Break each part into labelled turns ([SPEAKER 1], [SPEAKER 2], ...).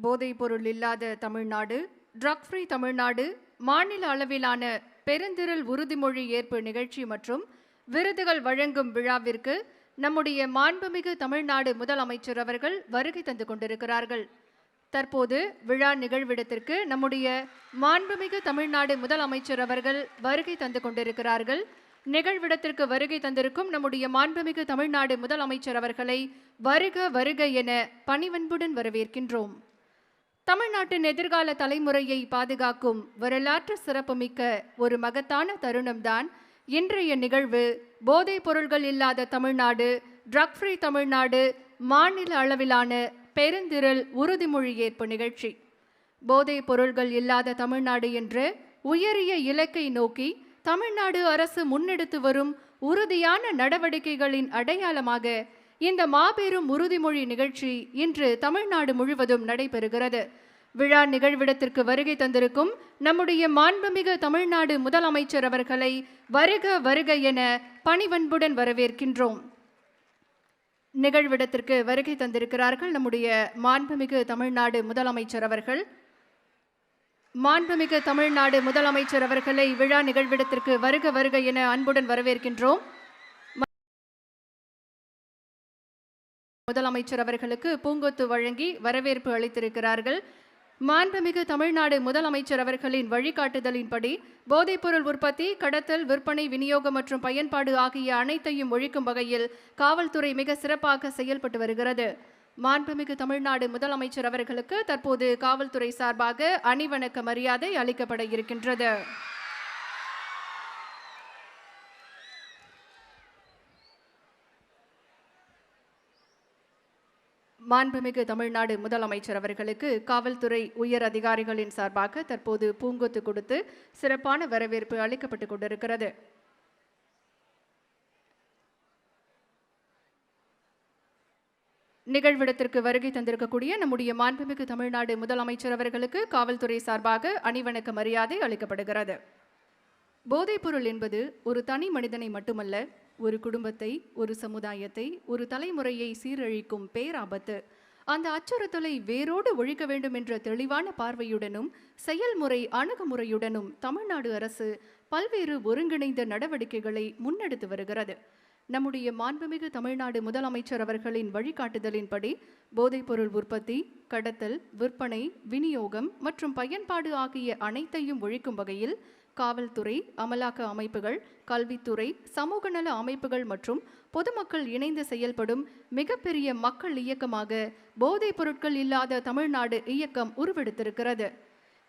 [SPEAKER 1] போதைப்பொருள் இல்லாத Tamil Nadu, drug free Tamil Nadu, மாநில அளவிலான பெருந்திரள் உறுதிமொழி ஏற்பு நிகழ்ச்சி மற்றும் விருதுகள் வழங்கும் விழாவிற்கு நம்முடைய மாண்புமிகு தமிழ்நாடு முதலமைச்சர் அவர்கள் வருகை தந்து கொண்டிருக்கிறார்கள். தற்போது விழா நிகழ்விடத்திற்கு நம்முடைய மாண்புமிகு தமிழ்நாடு முதலமைச்சர் அவர்கள் வருகை தந்து கொண்டிருக்கிறார்கள். நிகழ்விடத்திற்கு வருகை தந்திருக்கும் நம்முடைய மாண்புமிகு தமிழ்நாடு முதலமைச்சர் அவர்களை வருக வருக என பணிவன்புடன் வரவேற்கின்றோம். தமிழ்நாட்டின் எதிர்கால தலைமுறையை பாதுகாக்கும் வரலாற்று சிறப்புமிக்க ஒரு மகத்தான தருணம்தான் இன்றைய நிகழ்வு. போதைப் பொருள்கள் இல்லாத தமிழ்நாடு, ட்ரக் ஃப்ரீ தமிழ்நாடு, மாநில அளவிலான பெருந்திரள் உறுதிமொழி ஏற்பு நிகழ்ச்சி. போதைப் பொருள்கள் இல்லாத தமிழ்நாடு என்ற உயரிய இலக்கை நோக்கி தமிழ்நாடு அரசு முன்னெடுத்து வரும் உறுதியான நடவடிக்கைகளின் அடையாளமாக இந்த மாபெரும் உறுதிமொழி நிகழ்ச்சி இன்று தமிழ்நாடு முழுவதும் நடைபெறுகிறது. விழா நிகழ்விடத்திற்கு வருகை தந்திருக்கும் நம்முடைய மாண்புமிகு தமிழ்நாடு முதலமைச்சர் அவர்களை வருக வருக என பணிவன்புடன் வரவேற்கின்றோம். நிகழ்விடத்திற்கு வருகை தந்திருக்கிறார்கள் நம்முடைய மாண்புமிகு தமிழ்நாடு முதலமைச்சர் அவர்கள். மாண்புமிகு தமிழ்நாடு முதலமைச்சர் அவர்களை விழா நிகழ்விடத்திற்கு வருக வருக என அன்புடன் வரவேற்கின்றோம். முதலமைச்சர் அவர்களுக்கு பூங்கொத்து வழங்கி வரவேற்பு அளித்திருக்கிறார்கள். மாண்புமிகு தமிழ்நாடு முதலமைச்சர் அவர்களின் வழிகாட்டுதலின்படி போதைப்பொருள் உற்பத்தி, கடத்தல், விற்பனை, விநியோகம் மற்றும் பயன்பாடு ஆகிய அனைத்தையும் ஒழிக்கும் வகையில் காவல்துறை மிக சிறப்பாக செயல்பட்டு வருகிறது. மாண்புமிகு தமிழ்நாடு முதலமைச்சர் அவர்களுக்கு தற்போது காவல்துறை சார்பாக அணிவணக்க மரியாதை அளிக்கப்பட இருக்கின்றது. மாண்புமிகு தமிழ்நாடு முதலமைச்சர் அவர்களுக்கு காவல்துறை உயர் அதிகாரிகளின் சார்பாக தற்போது பூங்கொத்து கொடுத்து சிறப்பான வரவேற்பு அளிக்கப்பட்டுக் கொண்டிருக்கிறது. நிகழ்விடத்திற்கு வருகை தந்திருக்கக்கூடிய நம்முடைய மாண்புமிகு தமிழ்நாடு முதலமைச்சர் அவர்களுக்கு காவல்துறை சார்பாக அணிவணக்க மரியாதை அளிக்கப்படுகிறது. போதைப்பொருள் என்பது ஒரு தனி மனிதனை மட்டுமல்ல, ஒரு குடும்பத்தை, ஒரு சமுதாயத்தை, ஒரு தலைமுறையை சீரழிக்கும் பேராபத்து. அந்த அச்சுறுத்தலை வேரோடு ஒழிக்க வேண்டும் என்ற தெளிவான பார்வையுடனும் செயல்முறை அணுகுமுறையுடனும் தமிழ்நாடு அரசு பல்வேறு ஒருங்கிணைந்த நடவடிக்கைகளை முன்னெடுத்து வருகிறது. நம்முடைய மாண்புமிகு தமிழ்நாடு முதலமைச்சர் அவர்களின் வழிகாட்டுதலின்படி போதைப்பொருள் உற்பத்தி, கடத்தல், விற்பனை, விநியோகம் மற்றும் பயன்பாடு ஆகிய அனைத்தையும் ஒழிக்கும் வகையில் காவல்துறை, அமலாக்க அமைப்புகள், கல்வித்துறை, சமூக நல அமைப்புகள் மற்றும் பொதுமக்கள் இணைந்து செயல்படும் மிகப்பெரிய மக்கள் இயக்கமாக போதைப் பொருட்கள் இல்லாத தமிழ்நாடு இயக்கம் உருவெடுத்திருக்கிறது.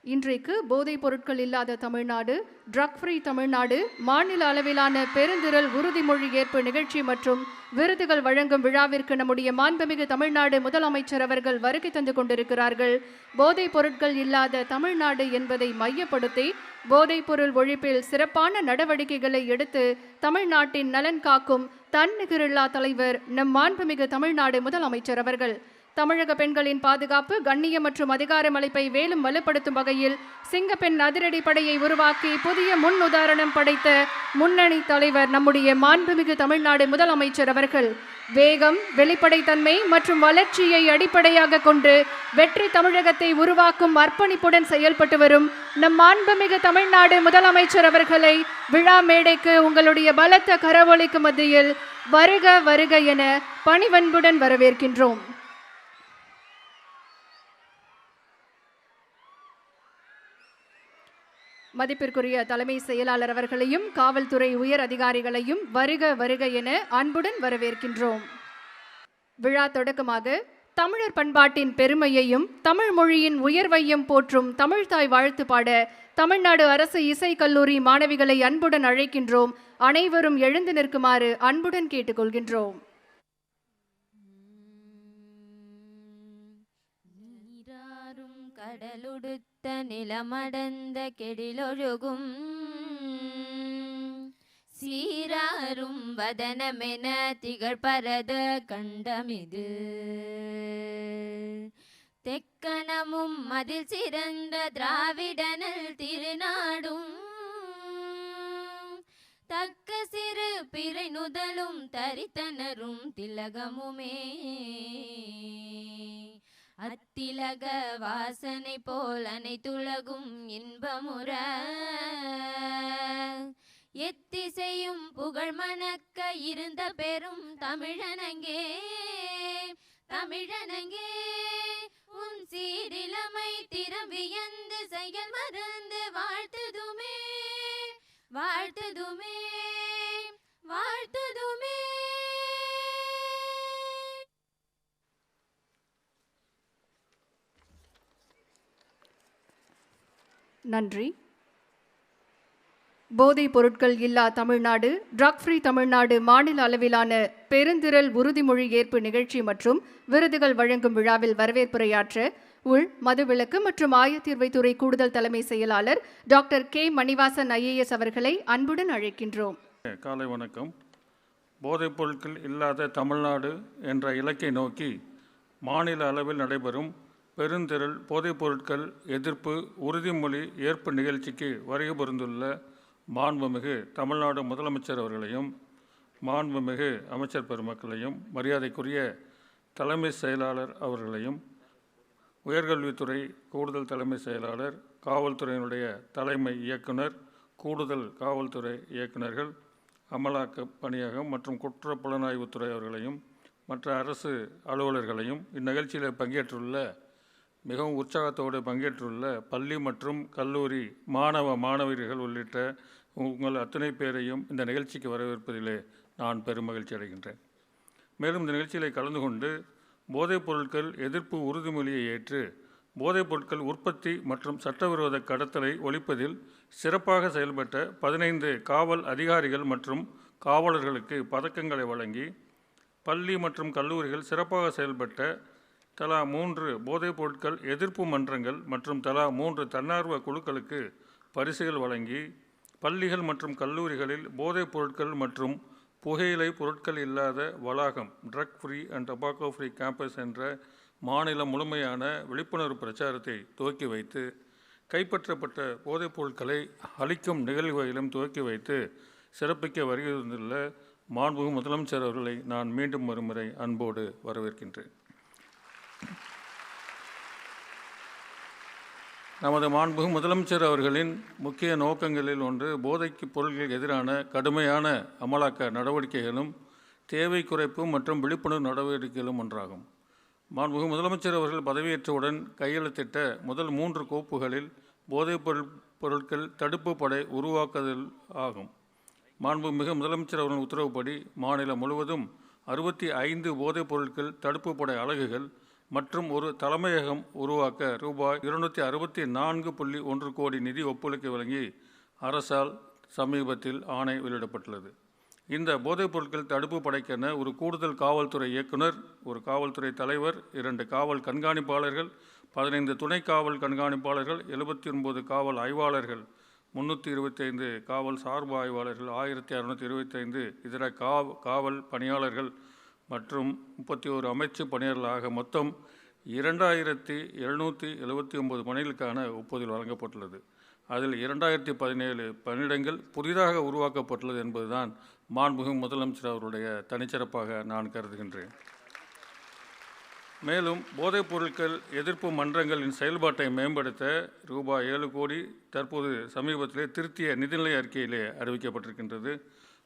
[SPEAKER 1] இன்றைக்கு போதைப் பொருட்கள் இல்லாத தமிழ்நாடு, ட்ரக் ஃப்ரீ தமிழ்நாடு, மாநில அளவிலான பெருந்திரள் உறுதிமொழி ஏற்பு நிகழ்ச்சி மற்றும் விருதுகள் வழங்கும் விழாவிற்கு நம்முடைய மாண்புமிகு தமிழ்நாடு முதலமைச்சர் அவர்கள் வருகை தந்து கொண்டிருக்கிறார்கள். போதைப் பொருட்கள் இல்லாத தமிழ்நாடு என்பதை மையப்படுத்தி போதைப் பொருள் ஒழிப்பில் சிறப்பான நடவடிக்கைகளை எடுத்து தமிழ்நாட்டின் நலன் காக்கும் தன்னிகரில்லா தலைவர் நம் மாண்புமிகு தமிழ்நாடு முதலமைச்சர் அவர்கள். தமிழக பெண்களின் பாதுகாப்பு, கண்ணியம் மற்றும் அதிகாரமளிப்பை மேலும் வலுப்படுத்தும் வகையில் சிங்கப்பெண் அதிரடி படையை உருவாக்கி புதிய முன் உதாரணம் படைத்த முன்னணி தலைவர் நம்முடைய மாண்புமிகு தமிழ்நாடு முதலமைச்சர் அவர்கள். வேகம், வெளிப்படைத்தன்மை மற்றும் வளர்ச்சியை அடிப்படையாக கொண்டு வெற்றி தமிழகத்தை உருவாக்கும் அர்ப்பணிப்புடன் செயல்பட்டு வரும் நம் மாண்புமிகு தமிழ்நாடு முதலமைச்சர் அவர்களை விழா மேடைக்கு உங்களுடைய பலத்த கரவொலிக்கு மத்தியில் வருக வருக என பணிவன்புடன் வரவேற்கின்றோம். மதிப்பிற்குரிய தலைமை செயலாளர் அவர்களையும் காவல்துறை உயர் அதிகாரிகளையும் வருக வருக என அன்புடன் வரவேற்கின்றோம். விழா தொடக்கமாக தமிழர் பண்பாட்டின் பெருமையையும் தமிழ் மொழியின் உயர்வையும் போற்றும் தமிழ்தாய் வாழ்த்து பாட தமிழ்நாடு அரசு இசை கல்லூரி மாணவிகளை அன்புடன் அழைக்கின்றோம். அனைவரும் எழுந்து நிற்குமாறு அன்புடன் கேட்டுக்கொள்கின்றோம்.
[SPEAKER 2] கடலுடுத்த நிலமடந்த கெடிலொழுகும் சீராரும் வதனமென திகழ்பரத கண்டமிது தெக்கணமும் அதில் சிறந்த திராவிடனல் திருநாடும் தக்க சிறு பிறை நுதலும் தரித்தனரும் திலகமுமே அத்திலக வாசனை போல் அனைத்துலகும் இன்பமுற எத்திசையும் புகழ் மணக்க இருந்த பெரும் தமிழனங்கே தமிழனங்கே உன் சீரிலமை திறம் வியந்து செயல் மறந்து வாழ்த்துதுமே வாழ்த்துதுமே வாழ்த்துதுமே.
[SPEAKER 1] நன்றி. போதைப் பொருட்கள் இல்லா தமிழ்நாடு, ட்ரக் ஃப்ரீ தமிழ்நாடு மாநில அளவிலான பெருந்திரள் உறுதிமொழி ஏற்பு நிகழ்ச்சி மற்றும் விருதுகள் வழங்கும் விழாவில் வரவேற்புரையாற்ற உள் மதுவிலக்கு மற்றும் ஆயத்தீர்வைத்துறை கூடுதல் தலைமை செயலாளர் டாக்டர் கே மணிவாசன் IAS அவர்களை அன்புடன் அழைக்கின்றோம்.
[SPEAKER 3] காலை வணக்கம். போதைப் பொருட்கள் இல்லாத தமிழ்நாடு என்ற இலக்கை நோக்கி மாநில அளவில் நடைபெறும் பெருந்திரள் போதைப் பொருட்கள் எதிர்ப்பு உறுதிமொழி ஏற்பு நிகழ்ச்சிக்கு வருகை புரிந்துள்ள மாண்புமிகு தமிழ்நாடு முதலமைச்சர் அவர்களையும் மாண்புமிகு அமைச்சர் பெருமக்களையும் மரியாதைக்குரிய தலைமை செயலாளர் அவர்களையும் உயர்கல்வித்துறை கூடுதல் தலைமை செயலாளர், காவல்துறையினுடைய தலைமை இயக்குனர், கூடுதல் காவல்துறை இயக்குநர்கள், அமலாக்க பணியகம் மற்றும் குற்றப்புலனாய்வுத்துறை அவர்களையும் மற்ற அரசு அலுவலர்களையும் இந்நிகழ்ச்சியில் பங்கேற்றுள்ள மிகவும் உற்சாகத்தோடு பங்கேற்றுள்ள பள்ளி மற்றும் கல்லூரி மாணவர்கள் உள்ளிட்ட உங்கள் அத்தனை பேரையும் இந்த நிகழ்ச்சிக்கு வரவேற்பதிலே நான் பெருமகிழ்ச்சி அடைகின்றேன். மேலும் இந்த நிகழ்ச்சியில் கலந்து கொண்டு போதைப் பொருட்கள் எதிர்ப்பு உறுதிமொழியை ஏற்று போதைப் பொருட்கள் உற்பத்தி மற்றும் சட்டவிரோத கடத்தலை ஒழிப்பதில் சிறப்பாக செயல்பட்ட 15 காவல் அதிகாரிகள் மற்றும் காவலர்களுக்கு பதக்கங்களை வழங்கி பள்ளி மற்றும் கல்லூரிகள் சிறப்பாக செயல்பட்ட தலா 3 போதைப் பொருட்கள் எதிர்ப்பு மன்றங்கள் மற்றும் தலா 3 தன்னார்வ குழுக்களுக்கு பரிசுகள் வழங்கி பள்ளிகள் மற்றும் கல்லூரிகளில் போதைப் பொருட்கள் மற்றும் புகையிலை பொருட்கள் இல்லாத வளாகம் drug free and tobacco free campus என்ற மாநிலம் முழுமையான விழிப்புணர்வு பிரச்சாரத்தை துவக்கி வைத்து கைப்பற்றப்பட்ட போதைப் பொருட்களை அளிக்கும் நிகழ்வுகளிலும் துவக்கி வைத்து சிறப்பிக்க வருகின்ற மாண்புமிகு முதலமைச்சர் அவர்களை நான் மீண்டும் ஒருமுறை அன்போடு வரவேற்கின்றேன். நமது மாண்புமிகு முதலமைச்சர் அவர்களின் முக்கிய நோக்கங்களில் ஒன்று போதைக்கு பொருட்களுக்கு எதிரான கடுமையான அமலாக்க நடவடிக்கைகளும் தேவை குறைப்பு மற்றும் விழிப்புணர்வு நடவடிக்கைகளும் ஒன்றாகும். மாண்புமிகு முதலமைச்சர் அவர்கள் பதவியேற்றவுடன் கையெழுத்திட்ட முதல் 3 கோப்புகளில் போதைப் பொருட்கள் தடுப்பு படை உருவாக்குதல் ஆகும். மாண்புமிகு முதலமைச்சர் அவர்களின் உத்தரவுப்படி மாநிலம் முழுவதும் 65 போதைப் பொருட்கள் தடுப்பு படை அலகுகள் மற்றும் ஒரு தலைமையகம் உருவாக்க ரூபாய் 264.1 கோடி நிதி ஒப்புதலுக்கு வழங்கி அரசால் சமீபத்தில் ஆணை வெளியிடப்பட்டுள்ளது. இந்த போதைப் பொருட்கள் தடுப்பு படைக்கென ஒரு கூடுதல் காவல்துறை இயக்குனர், ஒரு காவல்துறை தலைவர், 2 காவல் கண்காணிப்பாளர்கள், 15 துணை காவல் கண்காணிப்பாளர்கள், 79 காவல் ஆய்வாளர்கள், 325 காவல் சார்பு ஆய்வாளர்கள், 1625 இதர காவல் பணியாளர்கள் மற்றும் 31 அமைச்சு பணியாளர்களாக மொத்தம் 2779 பணிகளுக்கான ஒப்புதல் வழங்கப்பட்டுள்ளது. அதில் 2017 பணியிடங்கள் புதிதாக உருவாக்கப்பட்டுள்ளது என்பதுதான் மாண்புமிகு முதலமைச்சர் அவருடைய தனிச்சிறப்பாக நான் கருதுகின்றேன். மேலும் போதைப் பொருட்கள் எதிர்ப்பு மன்றங்களின் செயல்பாட்டை மேம்படுத்த ரூபாய் 7 கோடி தற்போது சமீபத்திலே திருத்திய நிதிநிலை அறிக்கையிலே அறிவிக்கப்பட்டிருக்கின்றது.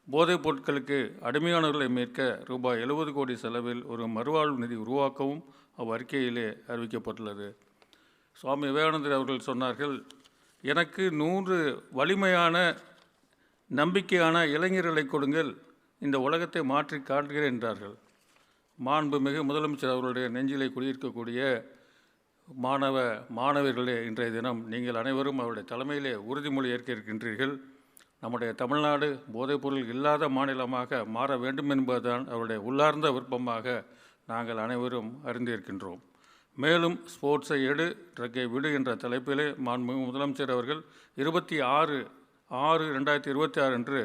[SPEAKER 3] போதைப் பொருட்களுக்கு அடிமையானவர்களை மீட்க ரூபாய் 70 கோடி செலவில் ஒரு மறுவாழ்வு நிதி உருவாக்கவும் அவ்வறிக்கையிலே அறிவிக்கப்பட்டுள்ளது. சுவாமி விவேகானந்தர் அவர்கள் சொன்னார்கள், எனக்கு 100 வலிமையான நம்பிக்கையான இளைஞர்களை கொடுங்கள், இந்த உலகத்தை மாற்றி காட்டுகிறேன் என்றார்கள். மாண்புமிகு முதலமைச்சர் அவர்களுடைய நெஞ்சிலே குடியிருக்கக்கூடிய மாணவர்களே, இன்றைய தினம் நீங்கள் அனைவரும் அவருடைய தலைமையிலே உறுதிமொழி ஏற்க இருக்கின்றீர்கள். நம்முடைய தமிழ்நாடு போதைப்பொருள் இல்லாத மாநிலமாக மாற வேண்டும் என்பதுதான் அவருடைய உள்ளார்ந்த விருப்பமாக நாங்கள் அனைவரும் அறிந்திருக்கின்றோம். மேலும் ஸ்போர்ட்ஸை எடு ட்ரக்கை விடு என்ற தலைப்பிலே மாண்புமிகு முதலமைச்சர் அவர்கள் 26/6/2026 அன்று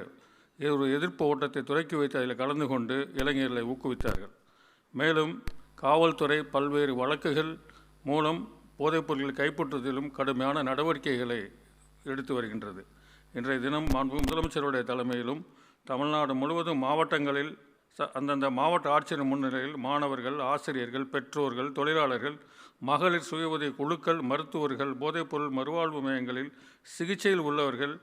[SPEAKER 3] ஒரு எதிர்ப்பு ஓட்டத்தை துவக்கி வைத்து அதில் கலந்து கொண்டு இளைஞர்களை ஊக்குவித்தார்கள். மேலும் காவல்துறை பல்வேறு வழக்குகள் மூலம் போதைப் பொருட்களை கைப்பற்றுவதிலும் கடுமையான நடவடிக்கைகளை எடுத்து வருகின்றது. இன்றைய தினம் மாண்புமிகு முதலமைச்சருடைய தலைமையிலும் தமிழ்நாடு முழுவதும் மாவட்டங்களில் அந்தந்த மாவட்ட ஆட்சியர் முன்னிலையில் மாணவர்கள், ஆசிரியர்கள், பெற்றோர்கள், தொழிலாளர்கள், மகளிர் சுய உதவி குழுக்கள், மருத்துவர்கள், போதைப்பொருள் மறுவாழ்வு மையங்களில் சிகிச்சையில் உள்ளவர்கள்,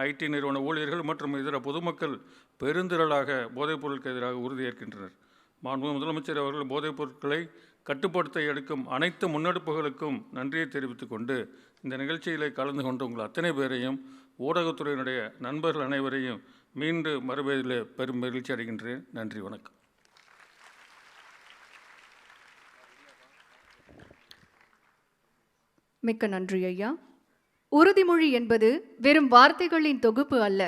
[SPEAKER 3] ஐடி நிறுவன ஊழியர்கள் மற்றும் இதர பொதுமக்கள் பெருந்திரளாக போதைப்பொருளுக்கு எதிராக உறுதியேற்கின்றனர். மாண்புமிகு முதலமைச்சர் அவர்கள் போதைப் பொருட்களை கட்டுப்படுத்த எடுக்கும் அனைத்து முன்னெடுப்புகளுக்கும் நன்றியை தெரிவித்துக் கொண்டு இந்த நிகழ்ச்சியில் கலந்து கொண்டு உங்கள் அத்தனை பேரையும் ஊடகத்துறையினுடைய நண்பர்கள் அனைவரையும் மீண்டும் மறுபடியில் பெரும் மகிழ்ச்சி அடைகின்றேன். நன்றி, வணக்கம்.
[SPEAKER 1] மிக்க நன்றி ஐயா. உறுதிமொழி என்பது வெறும் வார்த்தைகளின் தொகுப்பு அல்ல,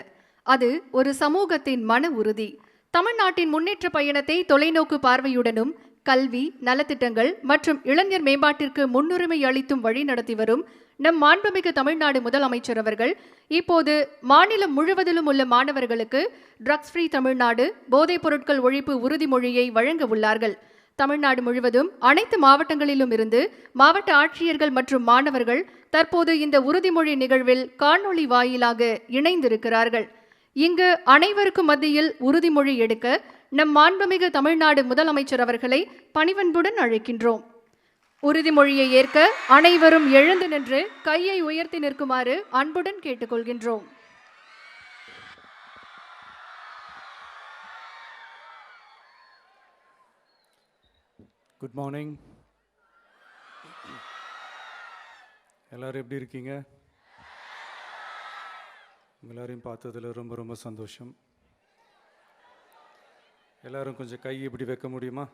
[SPEAKER 1] அது ஒரு சமூகத்தின் மன உறுதி. தமிழ்நாட்டின் முன்னேற்ற பயணத்தை தொலைநோக்கு பார்வையுடனும் கல்வி, நலத்திட்டங்கள் மற்றும் இளைஞர் மேம்பாட்டிற்கு முன்னுரிமை அளித்தும் வழி நடத்தி வரும் நம் மாண்புமிகு தமிழ்நாடு முதலமைச்சர் அவர்கள் இப்போது மாநிலம் முழுவதிலும் உள்ள மாணவர்களுக்கு ட்ரக்ஸ் ஃப்ரீ தமிழ்நாடு போதைப் பொருட்கள் ஒழிப்பு உறுதிமொழியை வழங்க உள்ளார்கள். தமிழ்நாடு முழுவதும் அனைத்து மாவட்டங்களிலும் இருந்து மாவட்ட ஆட்சியர்கள் மற்றும் மாணவர்கள் தற்போது இந்த உறுதிமொழி நிகழ்வில் காணொளி வாயிலாக இணைந்திருக்கிறார்கள். இங்கு அனைவருக்கும் மத்தியில் உறுதிமொழி எடுக்க நம் மாண்புமிகு தமிழ்நாடு முதலமைச்சர் அவர்களை பணிவன்புடன் அழைக்கின்றோம். உறுதிமொழியை ஏற்க அனைவரும் எழுந்து நின்று கையை உயர்த்தி நிற்குமாறு அன்புடன் கேட்டுக்கொள்கின்றோம்.
[SPEAKER 4] Good morning. எல்லாரும் எப்படி இருக்கீங்க? எல்லாரையும் பார்த்ததில் ரொம்ப ரொம்ப சந்தோஷம். எல்லாரும் கொஞ்சம் கை இப்படி வைக்க முடியுமா?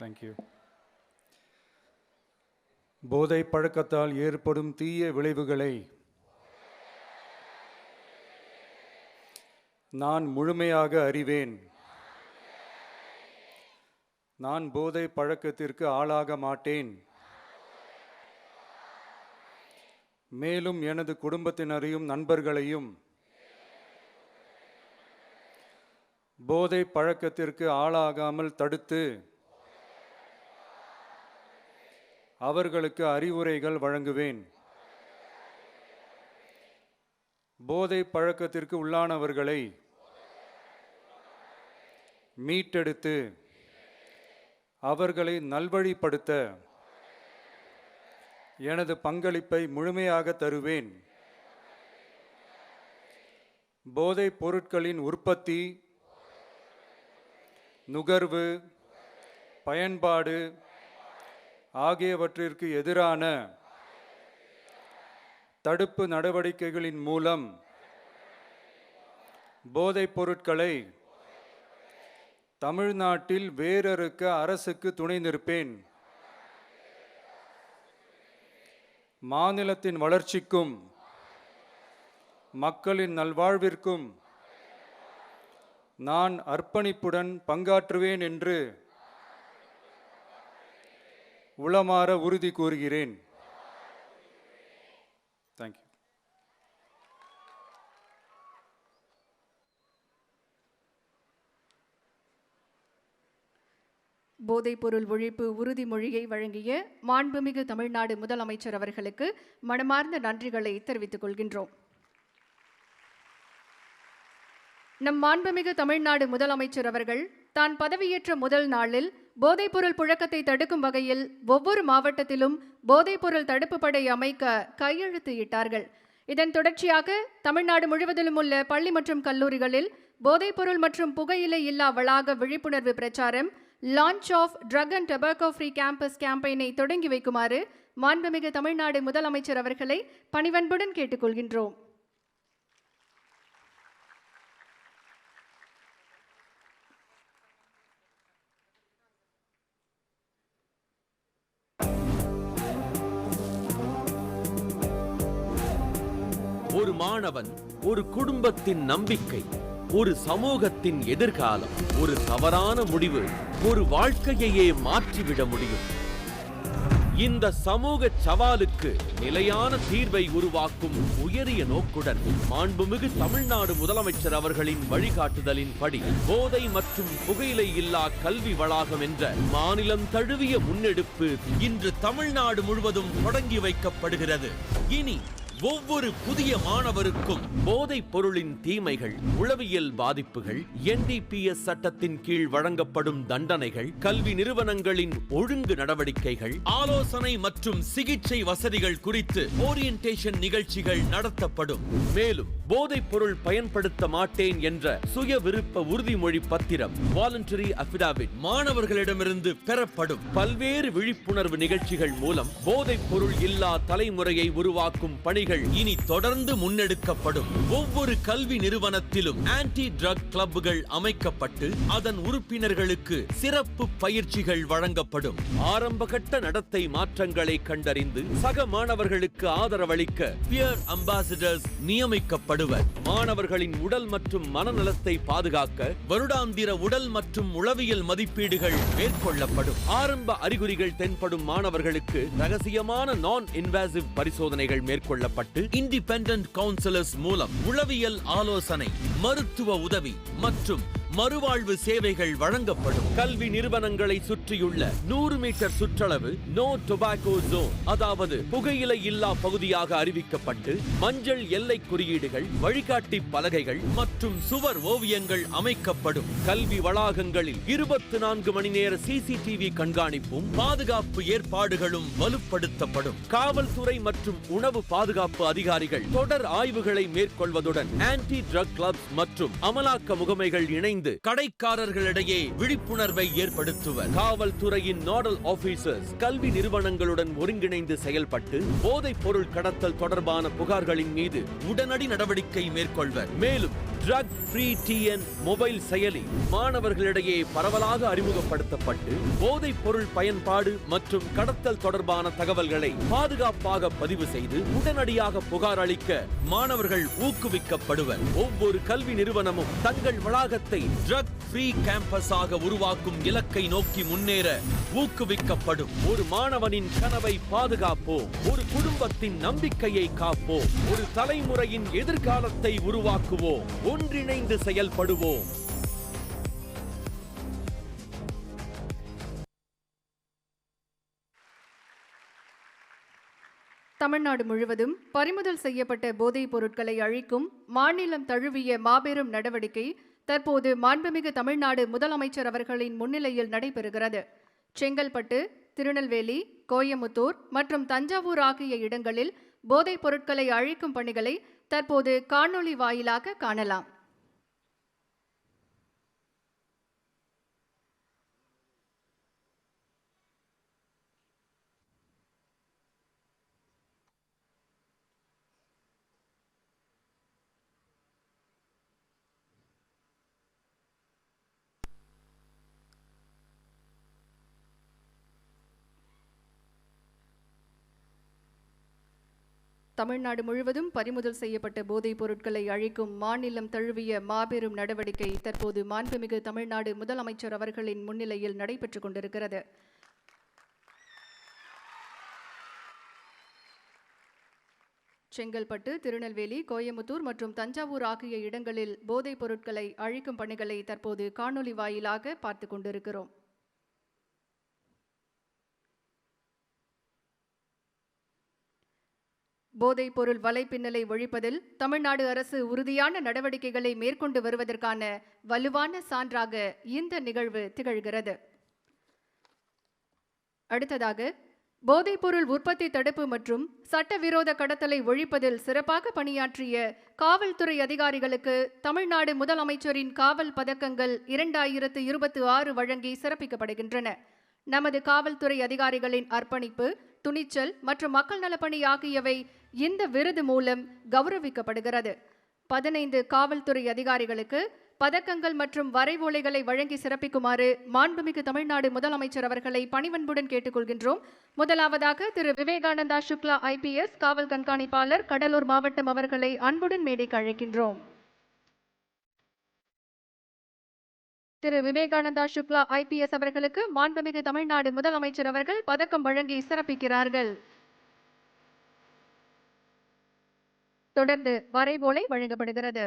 [SPEAKER 4] தேங்க்யூ. போதை பழக்கத்தால் ஏற்படும் தீய விளைவுகளை நான் முழுமையாக அறிவேன். நான் போதை பழக்கத்திற்கு ஆளாக மாட்டேன். மேலும் எனது குடும்பத்தினரையும் நண்பர்களையும் போதை பழக்கத்திற்கு ஆளாகாமல் தடுத்து அவர்களுக்கு அறிவுரைகள் வழங்குவேன். போதை பழக்கத்திற்கு உள்ளானவர்களை மீட்டெடுத்து அவர்களை நல்வழிப்படுத்த எனது பங்களிப்பை முழுமையாக தருவேன். போதைப் பொருட்களின் உற்பத்தி, நுகர்வு, பயன்பாடு ஆகியவற்றிற்கு எதிரான தடுப்பு நடவடிக்கைகளின் மூலம் போதைப் பொருட்களை தமிழ்நாட்டில் வேரறுக்க அரசுக்கு துணை நிற்பேன். மாநிலத்தின் வளர்ச்சிக்கும் மக்களின் நல்வாழ்விற்கும் நான் அர்ப்பணிப்புடன் பங்காற்றுவேன் என்று உளமாற உறுதி கூறுகிறேன். தேங்க்யூ.
[SPEAKER 1] போதைப்பொருள் ஒழிப்பு உறுதிமொழியை வழங்கிய மாண்புமிகு தமிழ்நாடு முதலமைச்சர் அவர்களுக்கு மனமார்ந்த நன்றிகளை தெரிவித்துக் கொள்கின்றோம். நம் மாண்புமிகு தமிழ்நாடு முதலமைச்சர் அவர்கள் தான் பதவியேற்ற முதல் நாளில் போதைப்பொருள் புழக்கத்தை தடுக்கும் வகையில் ஒவ்வொரு மாவட்டத்திலும் போதைப்பொருள் தடுப்பு படை அமைக்க கையெழுத்து இட்டார்கள். இதன் தொடர்ச்சியாக தமிழ்நாடு முழுவதிலும் உள்ள பள்ளி மற்றும் கல்லூரிகளில் போதைப்பொருள் மற்றும் புகையிலை இல்லா வளாக விழிப்புணர்வு பிரச்சாரம் launch of drug and tobacco free campus கேம்பெயினை தொடங்கி வைக்குமாறு மாண்புமிகு தமிழ்நாடு முதலமைச்சர் அவர்களை பணிவன்புடன் கேட்டுக்கொள்கின்றோம்.
[SPEAKER 5] ஒரு மாணவன், ஒரு குடும்பத்தின் நம்பிக்கை, ஒரு சமூகத்தின் எதிர்காலம். ஒரு தவறான முடிவு ஒரு வாழ்க்கையையே மாற்றிவிட முடியும். இந்த சமூக சவாலுக்கு நிலையான தீர்வை உருவாக்கும் உயரிய நோக்குடன் மாண்புமிகு தமிழ்நாடு முதலமைச்சர் அவர்களின் வழிகாட்டுதலின்படி போதை மற்றும் புகையிலை இல்லா கல்வி வளாகம் என்ற மாநிலம் தழுவிய முன்னெடுப்பு இன்று தமிழ்நாடு முழுவதும் தொடங்கி வைக்கப்படுகிறது. இனி ஒவ்வொரு புதிய மாணவருக்கும் போதைப் பொருளின் தீமைகள், உளவியல் பாதிப்புகள், NDPS சட்டத்தின் கீழ் வழங்கப்படும் தண்டனைகள், கல்வி நிறுவனங்களின் ஒழுங்கு நடவடிக்கைகள், ஆலோசனை மற்றும் சிகிச்சை வசதிகள் குறித்து ஓரியன்டேஷன் நிகழ்ச்சிகள் நடத்தப்படும். மேலும் போதைப் பொருள் பயன்படுத்த மாட்டேன் என்ற சுய விருப்ப உறுதிமொழி பத்திரம் வாலண்டரி அஃபிடாவிட் மாணவர்களிடமிருந்து பெறப்படும். பல்வேறு விழிப்புணர்வு நிகழ்ச்சிகள் மூலம் போதைப் பொருள் இல்லா தலைமுறையை உருவாக்கும் பணிகள் இனி தொடர்ந்து முன்னெடுக்கப்படும். ஒவ்வொரு கல்வி நிறுவனத்திலும் ஆன்டி ட்ரக் கிளப்புகள் அமைக்கப்பட்டு அதன் உறுப்பினர்களுக்கு சிறப்பு பயிற்சிகள் வழங்கப்படும். ஆரம்பகட்ட நடத்தை மாற்றங்களை கண்டறிந்து சக மாணவர்களுக்கு ஆதரவளிக்க பியர் அம்பாசிடர்ஸ் நியமிக்கப்படுவர். மாணவர்களின் உடல் மற்றும் மனநலத்தை பாதுகாக்க வருடாந்திர உடல் மற்றும் உளவியல் மதிப்பீடுகள் மேற்கொள்ளப்படும். ஆரம்ப அறிகுறிகள் தென்படும் மாணவர்களுக்கு ரகசியமான நான் இன்வாசிவ் பரிசோதனைகள் மேற்கொள்ளப்பட்டு இண்டிபெண்டன்ட் கவுன்சிலர்ஸ் மூலம் உளவியல் ஆலோசனை, மருத்துவ உதவி மற்றும் மறுவாழ்வு சேவைகள் வழங்கப்படும். கல்வி நிறுவனங்களை சுற்றியுள்ள 100 மீட்டர் சுற்றளவு நோ டொபாக்கோ ஜோன், அதாவது புகையிலை இல்லா பகுதியாக அறிவிக்கப்பட்டு மஞ்சள் எல்லை குறியீடுகள், வழிகாட்டி பலகைகள் மற்றும் சுவர் ஓவியங்கள் அமைக்கப்படும். கல்வி வளாகங்களில் 24 மணி நேர CCTV கண்காணிப்பும் பாதுகாப்பு ஏற்பாடுகளும் வலுப்படுத்தப்படும். காவல்துறை மற்றும் உணவு பாதுகாப்பு அதிகாரிகள் தொடர் ஆய்வுகளை மேற்கொள்வதுடன் ஆன்டி ட்ரக் கிளப்ஸ் மற்றும் அமலாக்க முகமைகள் இணைந்து கடைக்காரர்களிடையே விழிப்புணர்வை ஏற்படுத்துவர். காவல்துறையின் நோடல் ஆபீசர்ஸ் கல்வி நிறுவனங்களுடன் ஒருங்கிணைந்து செயல்பட்டு போதைப் பொருள் கடத்தல் தொடர்பான புகார்களின் மீது உடனடி நடவடிக்கை மேற்கொள்வர். மேலும் ட்ரக் ஃப்ரீ TN மொபைல் செயலி மாணவர்களிடையே பரவலாக அறிமுகப்படுத்தப்பட்டு போதைப் பொருள் பயன்பாடு மற்றும் கடத்தல் தொடர்பான தகவல்களை பாதுகாப்பாக பதிவு செய்து உடனடியாக புகார் அளிக்க மாணவர்கள் ஊக்குவிக்கப்படுவர். ஒவ்வொரு கல்வி நிறுவனமும் தங்கள் வளாகத்தை ட்ரக் ஃப்ரீ கேம்பஸாக உருவாக்கும் இலக்கை நோக்கி முன்னேற ஊக்குவிக்கப்படும். ஒரு மாணவனின் கனவை பாதுகாப்போம், ஒரு குடும்பத்தின் நம்பிக்கையை காப்போம், ஒரு தலைமுறையின் எதிர்காலத்தை உருவாக்குவோம். ஒன்றிணைந்து செயல்படுவோம்.
[SPEAKER 1] தமிழ்நாடு முழுவதும் பறிமுதல் செய்யப்பட்ட போதைப் பொருட்களை அழிக்கும் மாநிலம் தழுவிய மாபெரும் நடவடிக்கை தற்போது மாண்புமிகு தமிழ்நாடு முதலமைச்சர் அவர்களின் முன்னிலையில் நடைபெறுகிறது. செங்கல்பட்டு, திருநெல்வேலி, கோயமுத்தூர் மற்றும் தஞ்சாவூர் ஆகிய இடங்களில் போதைப் பொருட்களை அழிக்கும் பணிகளை தற்போது காணொளி வாயிலாக காணலாம். தமிழ்நாடு முழுவதும் பறிமுதல் செய்யப்பட்ட போதைப் பொருட்களை அழிக்கும் மாநிலம் தழுவிய மாபெரும் நடவடிக்கை தற்போது மாண்புமிகு தமிழ்நாடு முதலமைச்சர் அவர்களின் முன்னிலையில் நடைபெற்றுக் கொண்டிருக்கிறது. செங்கல்பட்டு, திருநெல்வேலி, கோயமுத்தூர் மற்றும் தஞ்சாவூர் ஆகிய இடங்களில் போதைப் பொருட்களை அழிக்கும் பணிகளை தற்போது காணொலி வாயிலாக பார்த்து கொண்டிருக்கிறோம். போதைப் பொருள் வலைப்பின்னலை ஒழிப்பதில் தமிழ்நாடு அரசு உறுதியான நடவடிக்கைகளை மேற்கொண்டு வருவதற்கான வலுவான சான்றாக இந்த நிகழ்வு திகழ்கிறது. அடுத்ததாக, போதைப்பொருள் உற்பத்தி தடுப்பு மற்றும் சட்டவிரோத கடத்தலை ஒழிப்பதில் சிறப்பாக பணியாற்றிய காவல்துறை அதிகாரிகளுக்கு தமிழ்நாடு முதலமைச்சரின் காவல் பதக்கங்கள் 2026 வழங்கி சிறப்பிக்கப்படுகின்றன. நமது காவல்துறை அதிகாரிகளின் அர்ப்பணிப்பு, துணிச்சல் மற்றும் மக்கள் நலப்பணி ஆகியவை இந்த விருது மூலம் கௌரவிக்கப்படுகிறது. 15 காவல்துறை அதிகாரிகளுக்கு பதக்கங்கள் மற்றும் வரைவோலைகளை வழங்கி சிறப்பிக்குமாறு மாண்புமிகு தமிழ்நாடு முதலமைச்சர் அவர்களை பணிவன்புடன் கேட்டுக்கொள்கின்றோம். முதலாவதாக திரு விவேகானந்தா சுக்லா IPS காவல் கண்காணிப்பாளர், கடலூர் மாவட்டம் அவர்களை அன்புடன் மேடைக்கு அழைக்கின்றோம். திரு விவேகானந்தா சுக்லா IPS அவர்களுக்கு மாண்புமிகு தமிழ்நாடு முதலமைச்சர் அவர்கள் பதக்கம் வழங்கி சிறப்பிக்கிறார்கள். தொடர்ந்து வரைவோலை வழங்கப்படுகிறது.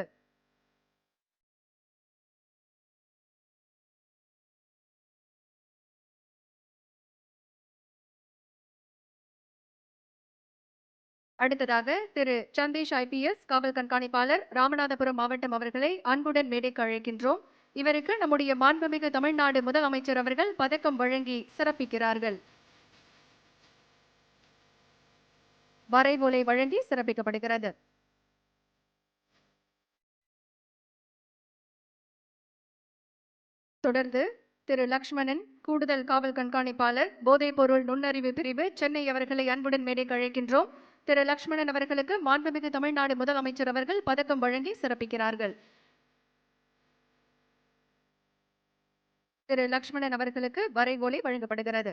[SPEAKER 1] அடுத்ததாக திரு சந்தேஷ் ஐபிஎஸ் காவல் கண்காணிப்பாளர் ராமநாதபுரம் மாவட்டம் அவர்களை அன்புடன் மேடைக்கு அழைக்கின்றோம். இவருக்கு நம்முடைய மாண்புமிகு தமிழ்நாடு முதலமைச்சர் அவர்கள் பதக்கம் வழங்கி சிறப்பிக்கிறார்கள். வரைவோலை வழங்கி சிறப்பிக்கப்படுகிறது. தொடர்ந்து திரு லக்ஷ்மணன் கூடுதல் காவல் கண்காணிப்பாளர் போதைப்பொருள் நுண்ணறிவு பிரிவு சென்னை அவர்களை அன்புடன் மேடைக்கு அழைக்கின்றோம். திரு லக்ஷ்மணன் அவர்களுக்கு மாண்புமிகு தமிழ்நாடு முதலமைச்சர் அவர்கள் பதக்கம் வழங்கி சிறப்பிக்கிறார்கள். திரு லக்ஷ்மணன் அவர்களுக்கு வரைவோலை வழங்கப்படுகிறது.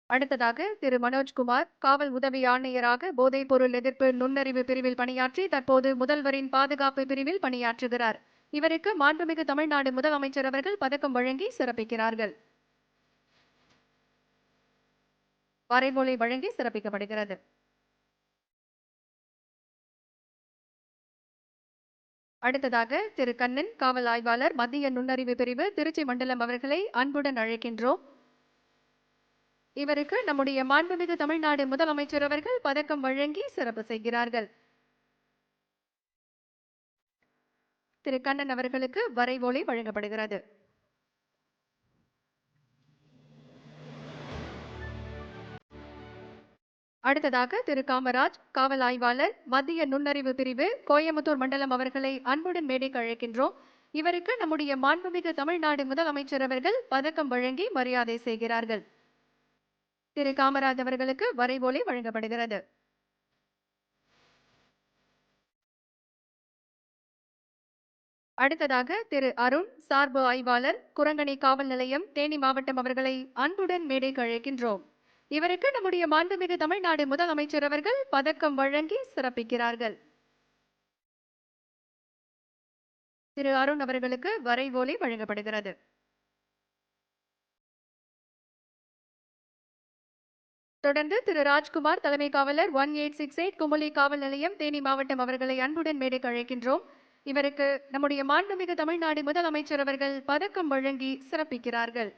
[SPEAKER 1] அடுத்ததாக திரு மனோஜ்குமார் காவல் உதவி ஆணையராக போதைப் பொருள் எதிர்ப்பு நுண்ணறிவு பிரிவில் பணியாற்றி தற்போது முதல்வரின் பாதுகாப்பு பிரிவில் பணியாற்றுகிறார். இவருக்கு மாண்புமிகு தமிழ்நாடு முதலமைச்சர் அவர்கள் பதக்கம் வழங்கி சிறப்பிக்கிறார்கள். வரைவோலை வழங்கி சிறப்பிக்கப்படுகிறது. அடுத்ததாக திரு கண்ணன் காவல் ஆய்வாளர் மத்திய நுண்ணறிவு பிரிவு திருச்சி மண்டலம் அவர்களை அன்புடன் அழைக்கின்றோம். இவருக்கு நம்முடைய மாண்புமிகு தமிழ்நாடு முதலமைச்சர் அவர்கள் பதக்கம் வழங்கி சிறப்பு செய்கிறார்கள். திரு கண்ணன் அவர்களுக்கு வரைவோலை வழங்கப்படுகிறது. அடுத்ததாக திரு காமராஜ் காவல் ஆய்வாளர் மத்திய நுண்ணறிவு பிரிவு கோயம்புத்தூர் மண்டலம் அவர்களை அன்புடன் மேடைக்கு அழைக்கின்றோம். இவருக்கு நம்முடைய மாண்புமிகு தமிழ்நாடு முதலமைச்சர் அவர்கள் பதக்கம் வழங்கி மரியாதை செய்கிறார்கள். திரு காமராஜ் அவர்களுக்கு வரைவோலை வழங்கப்படுகிறது. அடுத்ததாக திரு அருண் சார்பு ஆய்வாளர் குரங்கணி காவல் நிலையம் தேனி மாவட்டம் அவர்களை அன்புடன் மேடைக்கு அழைக்கின்றோம். இவருக்கு நம்முடைய மாண்புமிகு தமிழ்நாடு முதலமைச்சர் அவர்கள் பதக்கம் வழங்கி சிறப்பிக்கிறார்கள். திரு அருண் அவர்களுக்கு வரைவோலை வழங்கப்படுகிறது. தொடர்ந்து திரு ராஜ்குமார் தலைமை காவலர் 1868 குமுளி காவல் நிலையம் தேனி மாவட்டம் அவர்களை அன்புடன் மேடைக்கு அழைக்கின்றோம். இவருக்கு நம்முடைய மாண்புமிகு தமிழ்நாடு முதலமைச்சர் அவர்கள் பதக்கம் வழங்கி சிறப்பிக்கிறார்கள்.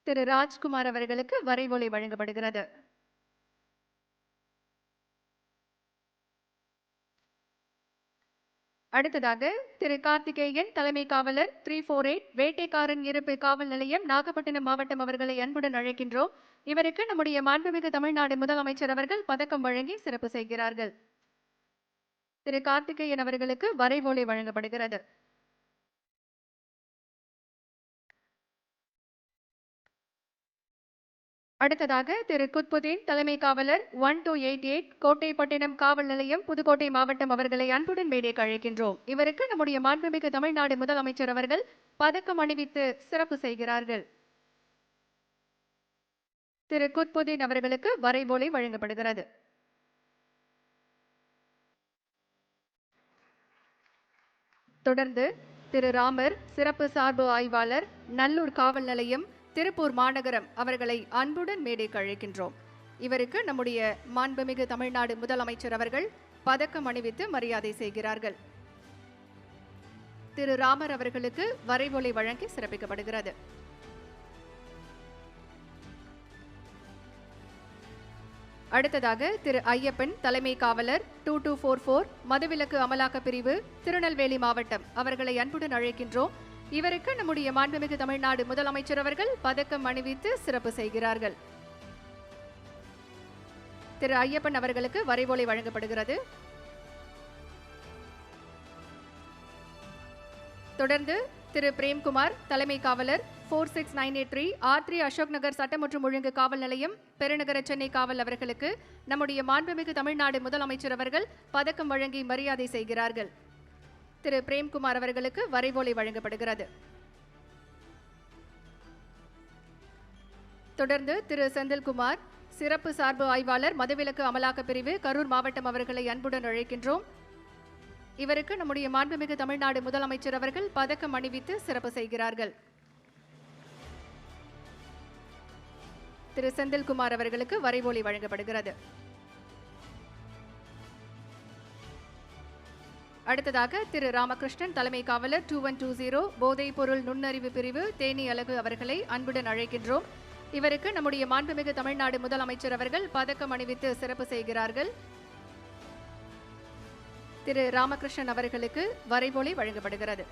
[SPEAKER 1] திரு ராஜ்குமார் அவர்களுக்கு வரைவோலை வழங்கப்படுகிறது. அடுத்ததாக திரு கார்த்திகேயன் தலைமை காவலர் 348 வேட்டைக்காரன் இருப்பு காவல் நிலையம் நாகப்பட்டினம் மாவட்டம் அவர்களை அன்புடன் அழைக்கின்றோம். இவருக்கு நம்முடைய மாண்புமிகு தமிழ்நாடு முதலமைச்சர் அவர்கள் பதக்கம் வழங்கி சிறப்பு செய்கிறார்கள். திரு கார்த்திகேயன் அவர்களுக்கு வரைவோலை வழங்கப்படுகிறது. அடுத்ததாக திரு குத்புதீன் தலைமை காவலர் 1288 கோட்டைப்பட்டினம் காவல் நிலையம் புதுக்கோட்டை மாவட்டம் அவர்களை அன்புடன் மேடைக்கு அழைக்கின்றோம். இவருக்கு நம்முடைய மாண்புமிகு தமிழ்நாடு முதலமைச்சர் அவர்கள் பதக்கம் அணிவித்து சிறப்பு செய்கிறார்கள். திரு குத்புதீன் அவர்களுக்கு வரைவோலை வழங்கப்படுகிறது. தொடர்ந்து திரு ராமர் சிறப்பு சார்பு ஆய்வாளர் நல்லூர் காவல் நிலையம் திருப்பூர் மாநகரம் அவர்களை அன்புடன் மேடைக்கு அழைக்கின்றோம். இவருக்கு நம்முடைய மாண்புமிகு தமிழ்நாடு முதலமைச்சர் அவர்கள் பதக்கம் அணிவித்து மரியாதை செய்கிறார்கள். திரு ராமர் அவர்களுக்கு வரைவோலை வழங்கி சிறப்பிக்கப்படுகிறது. அடுத்ததாக திரு ஐயப்பன் தலைமை காவலர் 2244 மதுவிலக்கு அமலாக்க பிரிவு திருநெல்வேலி மாவட்டம் அவர்களை அன்புடன் அழைக்கின்றோம். இவருக்கு நம்முடைய மாண்புமிகு தமிழ்நாடு முதலமைச்சர் அவர்கள் பதக்கம் அணிவித்து சிறப்பு செய்கிறார்கள். திரு ஐயப்பன் அவர்களுக்கு வரைவோலை வழங்கப்படுகிறது. தொடர்ந்து திரு பிரேம்குமார் தலைமை காவலர் 46983 R3 அசோக் நகர் சட்டம் மற்றும் ஒழுங்கு காவல் நிலையம் பெருநகர சென்னை காவல் அவர்களுக்கு நம்முடைய மாண்புமிகு தமிழ்நாடு முதலமைச்சர் அவர்கள் பதக்கம் வழங்கி மரியாதை செய்கிறார்கள். திரு பிரேம்குமார் அவர்களுக்கு வரைவோலை வழங்கப்படுகிறது. தொடர்ந்து திரு செந்தில்குமார் சிறப்பு சார்பு ஆய்வாளர் மதுவிலக்கு அமலாக்க பிரிவு கரூர் மாவட்டம் அவர்களை அன்புடன் அழைக்கின்றோம். இவருக்கு நம்முடைய மாண்புமிகு தமிழ்நாடு முதலமைச்சர் அவர்கள் பதக்கம் அணிவித்து சிறப்பு செய்கிறார்கள். திரு செந்தில்குமார் அவர்களுக்கு வரைவோலை வழங்கப்படுகிறது. அடுத்ததாக திரு ராமகிருஷ்ணன், தலைமை காவலர் 2120 போதைப் பொருள் நுண்ணறிவு பிரிவு, தேனி அலகு அவர்களை அன்புடன் அழைக்கின்றோம். இவருக்கு நம்முடைய மாண்புமிகு தமிழ்நாடு முதலமைச்சர் அவர்கள் பதக்கம் அணிவித்து சிறப்பு செய்கிறார்கள். திரு ராமகிருஷ்ணன் அவர்களுக்கு வரைபொலி வழங்கப்படுகிறது.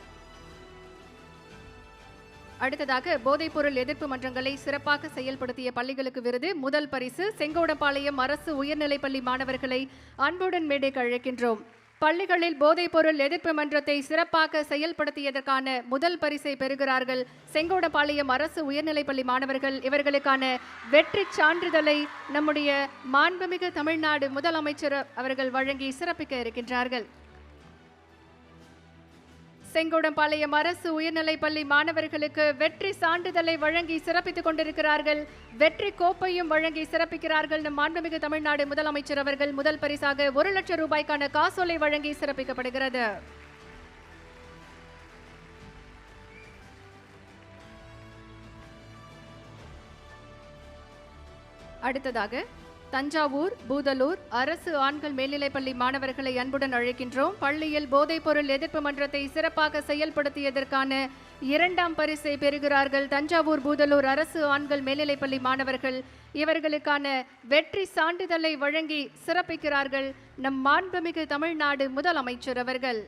[SPEAKER 1] அடுத்ததாக போதைப்பொருள் எதிர்ப்பு மன்றங்களை சிறப்பாக செயல்படுத்திய பள்ளிகளுக்கு விருது, முதல் பரிசு செங்கோடம்பாளையம் அரசு உயர்நிலைப்பள்ளி மாணவர்களை அன்புடன் மேடைக்கு அழைக்கின்றோம். பள்ளிகளில் போதைப்பொருள் எதிர்ப்பு மன்றத்தை சிறப்பாக செயல்படுத்தியதற்கான முதல் பரிசை பெறுகிறார்கள் செங்கோடம்பாளையம் அரசு உயர்நிலைப்பள்ளி மாணவர்கள். இவர்களுக்கான வெற்றி சான்றிதழை நம்முடைய மாண்புமிகு தமிழ்நாடு முதலமைச்சர் அவர்கள் வழங்கி சிறப்பிக்க இருக்கின்றார்கள். செங்கோடம்பாளையம் அரசு உயர்நிலைப்பள்ளி மாணவர்களுக்கு வெற்றி சான்றிதழை வழங்கி சிறப்பித்துக் கொண்டிருக்கிறார்கள். வெற்றி கோப்பையும் வழங்கி சிறப்பிக்கிறார்கள் நம் மாண்புமிகு தமிழ்நாடு முதலமைச்சர் அவர்கள். முதல் பரிசாக 1 லட்சம் ரூபாய்க்கான காசோலை வழங்கி சிறப்பிக்கப்படுகிறது. அடுத்ததாக தஞ்சாவூர், பூதலூர் அரசு ஆண்கள் மேல்நிலைப்பள்ளி மாணவர்களை அன்புடன் அழைக்கின்றோம். பள்ளியில் போதைப்பொருள் எதிர்ப்பு மன்றத்தை சிறப்பாக செயல்படுத்தியதற்கான 2ஆம் பரிசை பெறுகிறார்கள் தஞ்சாவூர், பூதலூர் அரசு ஆண்கள் மேல்நிலைப்பள்ளி மாணவர்கள். இவர்களுக்கான வெற்றி சான்றிதழை வழங்கி சிறப்பிக்கிறார்கள் நம் மாண்புமிகு தமிழ்நாடு முதலமைச்சர் அவர்கள்.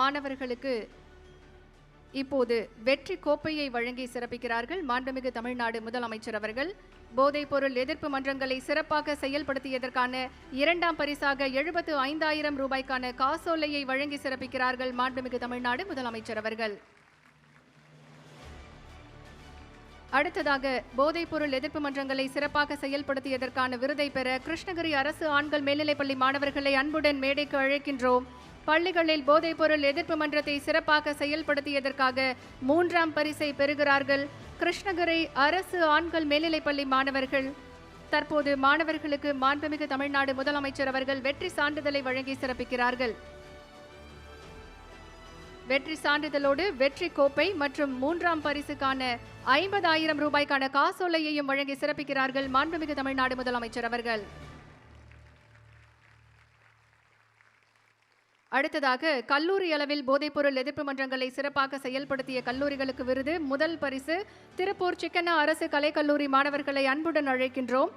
[SPEAKER 1] மாணவர்களுக்கு இப்போது வெற்றி கோப்பையை வழங்கி சிறப்பிக்கிறார்கள் மாண்புமிகு தமிழ்நாடு முதலமைச்சர் அவர்கள். போதைப் பொருள் எதிர்ப்பு மன்றங்களை சிறப்பாக செயல்படுத்தியதற்கான 2ஆம் பரிசாக 75,000 ரூபாய்க்கான காசோலையை வழங்கி சிறப்பிக்கிறார்கள் மாண்புமிகு தமிழ்நாடு முதலமைச்சர் அவர்கள். அடுத்ததாக போதைப் பொருள் எதிர்ப்பு மன்றங்களை சிறப்பாக செயல்படுத்தியதற்கான விருதை பெற கிருஷ்ணகிரி அரசு ஆண்கள் மேல்நிலைப்பள்ளி மாணவர்களை அன்புடன் மேடைக்கு அழைக்கின்றோம். பள்ளிகளில் போதைப் பொருள் எதிர்ப்பு மன்றத்தை சிறப்பாக செயல்படுத்தியதற்காக 3ஆம் பரிசை பெறுகிறார்கள் கிருஷ்ணகிரி அரசு ஆண்கள் மேல்நிலைப்பள்ளி மாணவர்கள். தற்போது மாணவர்களுக்கு மாண்புமிகு தமிழ்நாடு முதலமைச்சர் அவர்கள் வெற்றி சான்றிதழை வழங்கி சிறப்பிக்கிறார்கள். வெற்றி சான்றிதழோடு வெற்றி கோப்பை மற்றும் 3ஆம் பரிசுக்கான 50,000 ரூபாய்க்கான காசோலையையும் வழங்கி சிறப்பிக்கிறார்கள் மாண்புமிகு தமிழ்நாடு முதலமைச்சர் அவர்கள். அடுத்ததாக கல்லூரி அளவில் போதைப்பொருள் எதிர்ப்பு மன்றங்களை சிறப்பாக செயல்படுத்திய கல்லூரிகளுக்கு விருது, முதல் பரிசு திருப்பூர் சிக்கண்ணா அரசு கலைக்கல்லூரி மாணவர்களை அன்புடன் அழைக்கின்றோம்.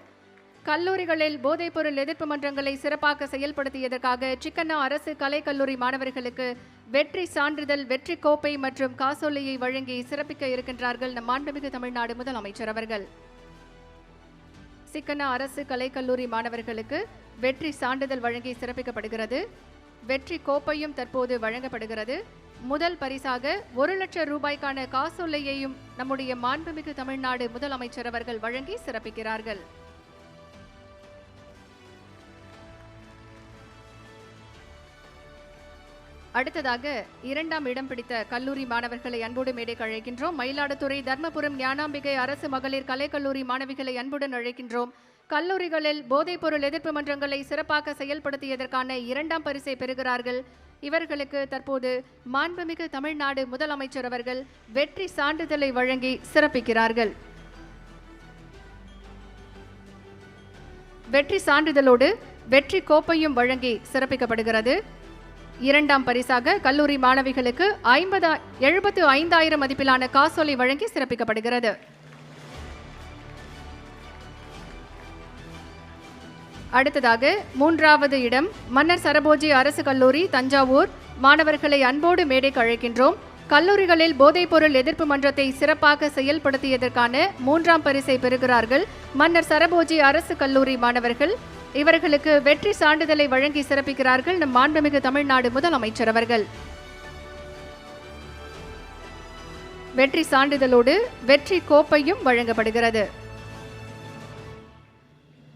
[SPEAKER 1] கல்லூரிகளில் போதைப்பொருள் எதிர்ப்பு மன்றங்களை சிறப்பாக செயல்படுத்தியதற்காக சிக்கண்ணா அரசு கலைக்கல்லூரி மாணவர்களுக்கு வெற்றி சான்றிதழ், வெற்றி கோப்பை மற்றும் காசோலையை வழங்கி சிறப்பிக்க இருக்கின்றார்கள் நம் மாண்புமிகு தமிழ்நாடு முதலமைச்சர் அவர்கள். சிக்கண்ணா அரசு கலைக்கல்லூரி மாணவர்களுக்கு வெற்றி சான்றிதழ் வழங்கி சிறப்பிக்கப்படுகிறது. வெற்றி கோப்பையும் தற்போது வழங்கப்படுகிறது. முதல் பரிசாக 1 லட்சம் ரூபாய்க்கான காசோலையையும் நம்முடைய மாண்புமிகு தமிழ்நாடு முதலமைச்சர் அவர்கள் வழங்கி சிறப்பிக்கிறார்கள். அடுத்ததாக 2ஆம் இடம் பிடித்த கல்லூரி மாணவர்களை அன்போடு மேடைக்கு அழைக்கின்றோம். மயிலாடுதுறை தர்மபுரம் ஞானாம்பிகை அரசு மகளிர் கலைக்கல்லூரி மாணவிகளை அன்புடன் அழைக்கின்றோம். கல்லூரிகளில் போதைப்பொருள் எதிர்ப்பு மன்றங்களை சிறப்பாக செயல்படுத்தியதற்கான 2ஆம் பரிசை பெறுகிறார்கள். இவர்களுக்கு தற்போது மாண்புமிகு தமிழ்நாடு முதலமைச்சர் அவர்கள் வெற்றி சான்றிதழை வழங்கி சிறப்பிக்கிறார்கள். வெற்றி சான்றிதழோடு வெற்றி கோப்பையும் வழங்கி சிறப்பிக்கப்படுகிறது. 2ஆம் பரிசாக கல்லூரி மாணவிகளுக்கு 75,000 மதிப்பிலான காசோலை வழங்கி சிறப்பிக்கப்படுகிறது. அடுத்ததாக 3வது இடம் மன்னர் சரபோஜி அரசு கல்லூரி தஞ்சாவூர் மாணவர்களை அன்போடு மேடைக்கு அழைக்கின்றோம். கல்லூரிகளில் போதைப்பொருள் எதிர்ப்பு மன்றத்தை சிறப்பாக செயல்படுத்தியதற்கான 3ஆம் பரிசை பெறுகிறார்கள் மன்னர் சரபோஜி அரசு கல்லூரி மாணவர்கள். இவர்களுக்கு வெற்றி சான்றிதழை வழங்கி சிறப்பிக்கிறார்கள் நம் மாண்புமிகு தமிழ்நாடு முதலமைச்சர் அவர்கள். வெற்றி சான்றிதழோடு வெற்றி கோப்பையும் வழங்கப்படுகிறது.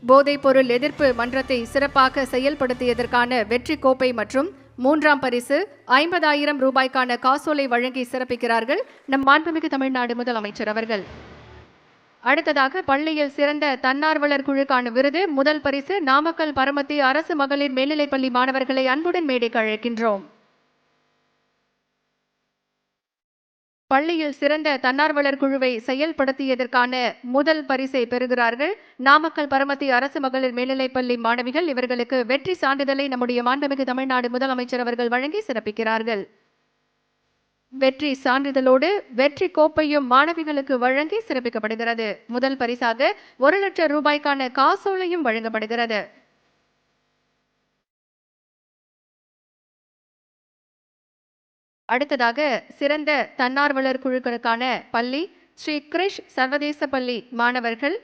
[SPEAKER 1] போதைப்பொருள் எதிர்ப்பு மன்றத்தை சிறப்பாக செயல்படுத்தியதற்கான வெற்றி கோப்பை மற்றும் 3ஆம் பரிசு 50,000 ரூபாய்க்கான காசோலை வழங்கி சிறப்பிக்கிறார்கள் நம் மாண்புமிகு தமிழ்நாடு முதலமைச்சர் அவர்கள். அடுத்ததாக பள்ளியில் சிறந்த தன்னார்வலர் குழுக்கான விருது, முதல் பரிசு நாமக்கல் பரமத்தி அரசு மகளிர் மேல்நிலைப்பள்ளி மாணவர்களை அன்புடன் மேடைக்கு அழைக்கின்றோம். பள்ளியில் சிறந்த தன்னார்வலர் குழுவை செயல்படுத்தியதற்கான முதல் பரிசை பெறுகிறார்கள் நாமக்கல் பரமத்தி அரசு மகளிர் மேல்நிலைப்பள்ளி மாணவிகள். இவர்களுக்கு வெற்றி சான்றிதழை நம்முடைய மாண்புமிகு தமிழ்நாடு முதலமைச்சர் அவர்கள் வழங்கி சிறப்பிக்கிறார்கள். வெற்றி சான்றிதழோடு வெற்றி கோப்பையும் மாணவிகளுக்கு வழங்கி சிறப்பிக்கப்படுகிறது. முதல் பரிசாக 1 லட்சம் ரூபாய்க்கான காசோலையும் வழங்கப்படுகிறது. அடுத்ததாக சிறந்த தன்னார்வலர் குழுக்களுக்கான பள்ளி ஸ்ரீ கிரிஷ் சர்வதேச பள்ளி மாணவர்கள்.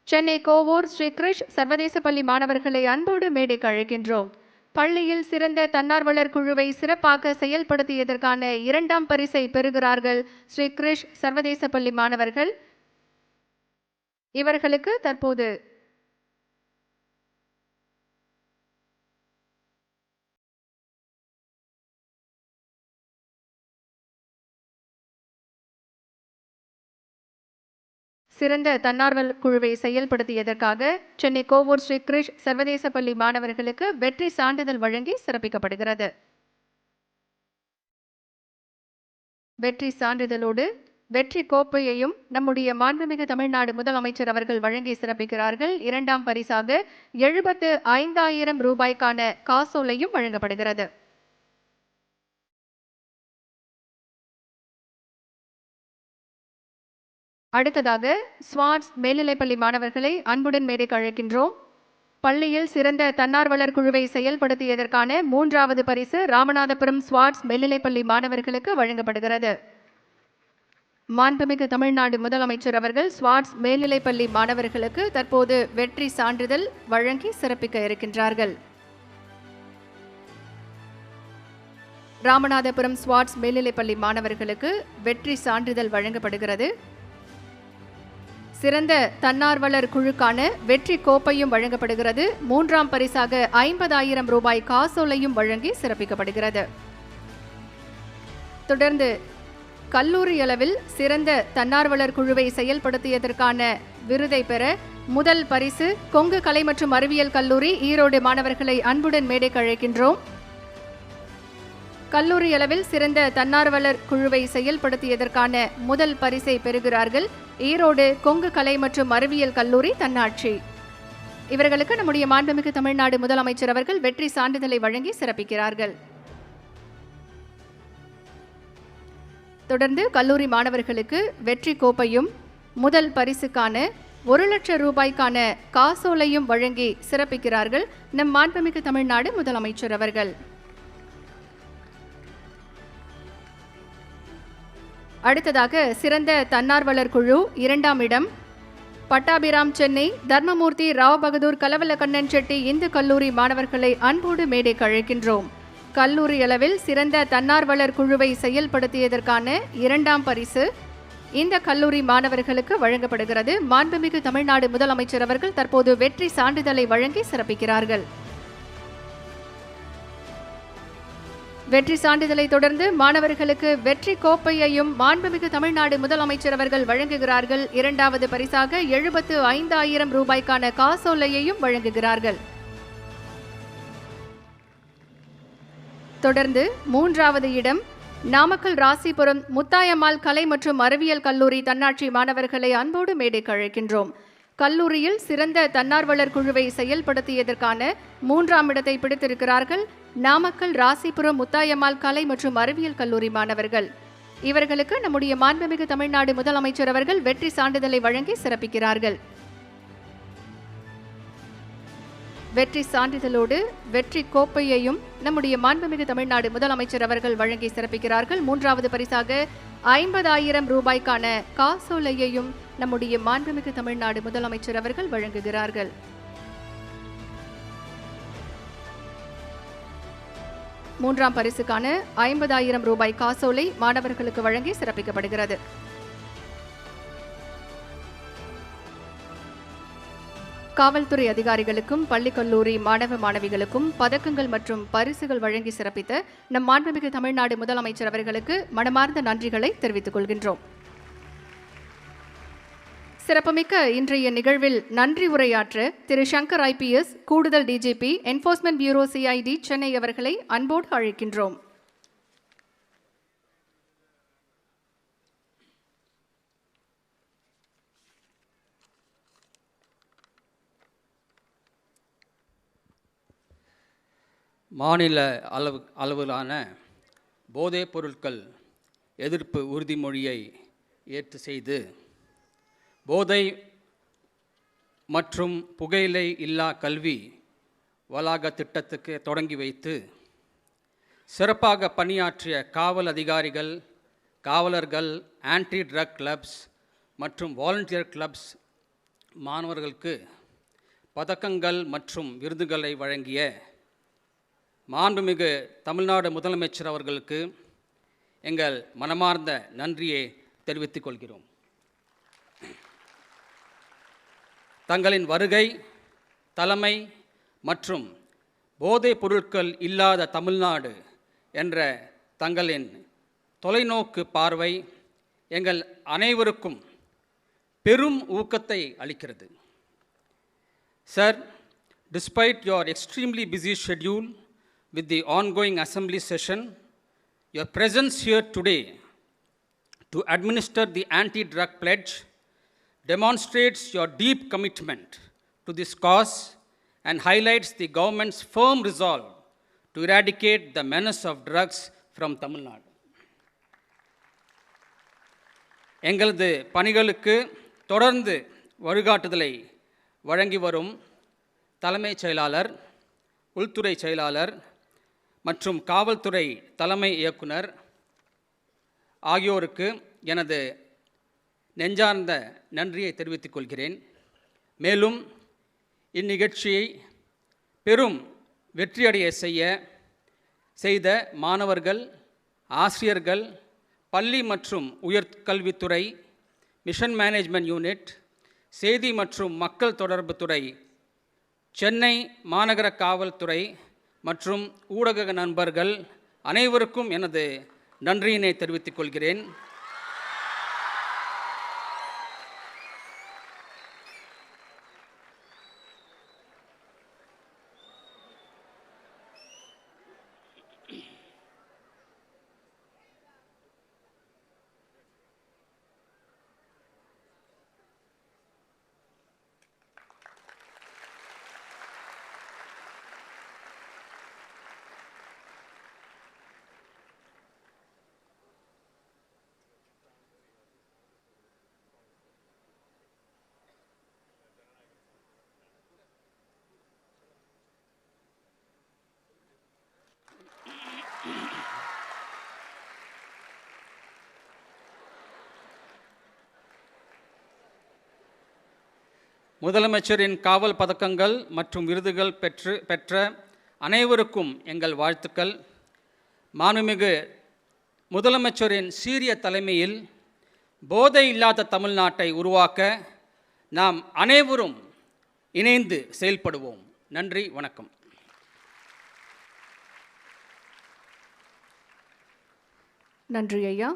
[SPEAKER 1] சென்னை கோவூர் ஸ்ரீ கிரிஷ் சர்வதேச பள்ளி மாணவர்களை அன்போடு மேடைக்கு அழைக்கின்றோம். பள்ளியில் சிறந்த தன்னார்வலர் குழுவை சிறப்பாக செயல்படுத்தியதற்கான 2ஆம் பரிசை பெறுகிறார்கள் ஸ்ரீ கிரிஷ் சர்வதேச பள்ளி மாணவர்கள். இவர்களுக்கு தற்போது சிறந்த தன்னார்வலர் குழுவை செயல்படுத்தியதற்காக சென்னை கோவூர் ஸ்ரீ கிரிஷ் சர்வதேச பள்ளி மாணவர்களுக்கு வெற்றி சான்றிதழ் வழங்கி சிறப்பிக்கப்படுகிறது. வெற்றி சான்றிதழோடு வெற்றி கோப்பையையும் நம்முடைய மாண்புமிகு தமிழ்நாடு முதலமைச்சர் அவர்கள் வழங்கி சிறப்பிக்கிறார்கள். 2ஆம் பரிசாக 75,000 ரூபாய்க்கான காசோலையும் வழங்கப்படுகிறது. அடுத்ததாக ஸ்வாட்ஸ் மேல்நிலைப்பள்ளி மாணவர்களை அன்புடன் மேடைக்கு அழைக்கின்றோம். பள்ளியில் சிறந்த தன்னார்வலர் குழுவை செயல்படுத்தியதற்கான 3வது பரிசு ராமநாதபுரம் ஸ்வாட்ஸ் மேல்நிலைப்பள்ளி மாணவர்களுக்கு வழங்கப்படுகிறது. மாண்புமிகு தமிழ்நாடு முதலமைச்சர் அவர்கள் ஸ்வாட்ஸ் மேல்நிலைப்பள்ளி மாணவர்களுக்கு தற்போது வெற்றி சான்றிதழ் வழங்கி சிறப்பிக்க இருக்கின்றார்கள். ராமநாதபுரம் ஸ்வாட்ஸ் மேல்நிலைப்பள்ளி மாணவர்களுக்கு வெற்றி சான்றிதழ் வழங்கப்படுகிறது. சிறந்த தன்னார்வலர் குழுக்கான வெற்றி கோப்பையும் வழங்கப்படுகிறது. 3ஆம் பரிசாக 50,000 ரூபாய் காசோலையும் வழங்கி சிறப்பிக்கப்படுகிறது. தொடர்ந்து கல்லூரி அளவில் சிறந்த தன்னார்வலர் குழுவை செயல்படுத்தியதற்கான விருதை பெற முதல் பரிசு கொங்கு கலை மற்றும் அறிவியல் கல்லூரி ஈரோடு மாணவர்களை அன்புடன் மேடைக்கு அழைக்கின்றோம். கல்லூரி அளவில் சிறந்த தன்னார்வலர் குழுவை செயல்படுத்தியதற்கான முதல் பரிசை பெறுகிறார்கள் ஈரோடு கொங்கு கலை மற்றும் அறிவியல் கல்லூரி தன்னாட்சி. இவர்களுக்கு நம்முடைய மாண்புமிகு தமிழ்நாடு முதலமைச்சர் அவர்கள் வெற்றி சான்றிதழை வழங்கி சிறப்பிக்கிறார்கள். தொடர்ந்து கல்லூரி மாணவர்களுக்கு வெற்றி கோப்பையும் முதல் பரிசுக்கான 1 லட்சம் ரூபாய்க்கான காசோலையும் வழங்கி சிறப்பிக்கிறார்கள் நம் மாண்புமிகு தமிழ்நாடு முதலமைச்சர் அவர்கள். அடுத்ததாக சிறந்த தன்னார்வலர் குழு 2ஆம் இடம் பட்டாபிராம் சென்னை தர்மமூர்த்தி ராவ் பகதூர் கலவலக்கண்ணன் செட்டி இந்து கல்லூரி மாணவர்களை அன்போடு மேடைக்கு அழைக்கின்றோம். கல்லூரி அளவில் சிறந்த தன்னார்வலர் குழுவை செயல்படுத்தியதற்கான 2ஆம் பரிசு இந்த கல்லூரி மாணவர்களுக்கு வழங்கப்படுகிறது. மாண்புமிகு தமிழ்நாடு முதலமைச்சர் அவர்கள் தற்போது வெற்றி சான்றிதழை வழங்கி சிறப்பிக்கிறார்கள். வெற்றி சான்றிதழை தொடர்ந்து மாணவர்களுக்கு வெற்றி கோப்பையையும் மாண்புமிகு தமிழ்நாடு முதலமைச்சர் அவர்கள் வழங்குகிறார்கள். 2வது பரிசாக 75,000 ரூபாய்க்கான காசோலையையும் வழங்குகிறார்கள். தொடர்ந்து 3வது இடம் நாமக்கல் ராசிபுரம் முத்தாயம்மாள் கலை மற்றும் அறிவியல் கல்லூரி தன்னாட்சி மாணவர்களை அன்போடு மேடைக்கு அழைக்கின்றோம். கல்லூரியில் சிறந்த தன்னார்வலர் குழுவை செயல்படுத்தியதற்கான 3ஆம் இடத்தை பிடித்திருக்கிறார்கள் நாமக்கல் ராசிபுரம் முத்தாயம்மாள் கலை மற்றும் அறிவியல் கல்லூரி மாணவர்கள். இவர்களுக்கு நம்முடைய மாண்புமிகு தமிழ்நாடு முதலமைச்சர் அவர்கள் வெற்றி சான்றிதழை வழங்கி சிறப்பிக்கிறார்கள். வெற்றி சான்றிதழோடு வெற்றி கோப்பையையும் நம்முடைய மாண்புமிகு தமிழ்நாடு முதலமைச்சர் அவர்கள் வழங்கி சிறப்பிக்கிறார்கள். 3வது பரிசாக 50,000 ரூபாய்க்கான காசோலையையும் நம்முடைய மாண்புமிகு தமிழ்நாடு முதலமைச்சர் அவர்கள் வழங்குகிறார்கள். மூன்றாம் பரிசுக்கான 50,000 ரூபாய் காசோலை மாணவர்களுக்கு வழங்கி சிறப்பிக்கப்படுகிறது. காவல்துறை அதிகாரிகளுக்கும் பள்ளி கல்லூரி மாணவ மாணவிகளுக்கும் பதக்கங்கள் மற்றும் பரிசுகள் வழங்கி சிறப்பித்த நம் மாண்புமிகு தமிழ்நாடு முதலமைச்சர் அவர்களுக்கு மனமார்ந்த நன்றிகளை தெரிவித்துக் கொள்கின்றோம். சிறப்புமிக்க இன்றைய நிகழ்வில் நன்றி உரையாற்ற திரு சங்கர் IPS கூடுதல் DGP enforcement bureau CID Chennai அவர்களை அன்போடு அழைக்கின்றோம்.
[SPEAKER 6] மாநில அளவிலான போதைப் பொருட்கள் எதிர்ப்பு உறுதிமொழியை ஏற்று செய்து போதை மற்றும் புகையிலை இல்லா கல்வி வளாக திட்டத்துக்கு தொடங்கி வைத்து சிறப்பாக பணியாற்றிய காவல் அதிகாரிகள், காவலர்கள், ஆன்டி ட்ரக் கிளப்ஸ் மற்றும் வாலண்டியர் கிளப்ஸ் மாணவர்களுக்கு பதக்கங்கள் மற்றும் விருதுகளை வழங்கிய மாண்புமிகு தமிழ்நாடு முதலமைச்சர் அவர்களுக்கு எங்கள் மனமார்ந்த நன்றியை தெரிவித்துக் கொள்கிறோம். தங்களின் வருகை, தலைமை மற்றும் போதைப் பொருட்கள் இல்லாத தமிழ்நாடு என்ற தங்களின் தொலைநோக்கு பார்வை எங்கள் அனைவருக்கும் பெரும் ஊக்கத்தை அளிக்கிறது. Sir, despite your extremely busy schedule with the ongoing assembly session, your presence here today to administer the anti-drug pledge demonstrates your deep commitment to this cause and highlights the government's firm resolve to eradicate the menace of drugs from Tamil Nadu. எங்களது பணிகளுக்கு தொடர்ந்து வழிகாட்டுதலை வழங்கி வரும் தலைமைச் செயலாளர், உள்துறை செயலாளர் மற்றும் காவல்துறை தலைமை இயக்குனர் ஆகியோருக்கு எனது நெஞ்சார்ந்த நன்றியை தெரிவித்துக் கொள்கிறேன். மேலும் இந்நிகழ்ச்சியை பெரும் வெற்றியடைய செய்த மாணவர்கள், ஆசிரியர்கள், பள்ளி மற்றும் உயர்கல்வித்துறை, மிஷன் மேனேஜ்மெண்ட் யூனிட், செய்தி மற்றும் மக்கள் தொடர்பு துறை, சென்னை மாநகர காவல்துறை மற்றும் ஊடக நண்பர்கள் அனைவருக்கும் எனது நன்றியினை தெரிவித்துக் கொள்கிறேன். முதலமைச்சரின் காவல் பதக்கங்கள் மற்றும் விருதுகள் பெற்ற அனைவருக்கும் எங்கள் வாழ்த்துக்கள். மாண்புமிகு முதலமைச்சரின் சீரிய தலைமையில் போதை இல்லாத தமிழ்நாட்டை உருவாக்க நாம் அனைவரும் இணைந்து செயல்படுவோம். நன்றி, வணக்கம்.
[SPEAKER 1] நன்றி ஐயா.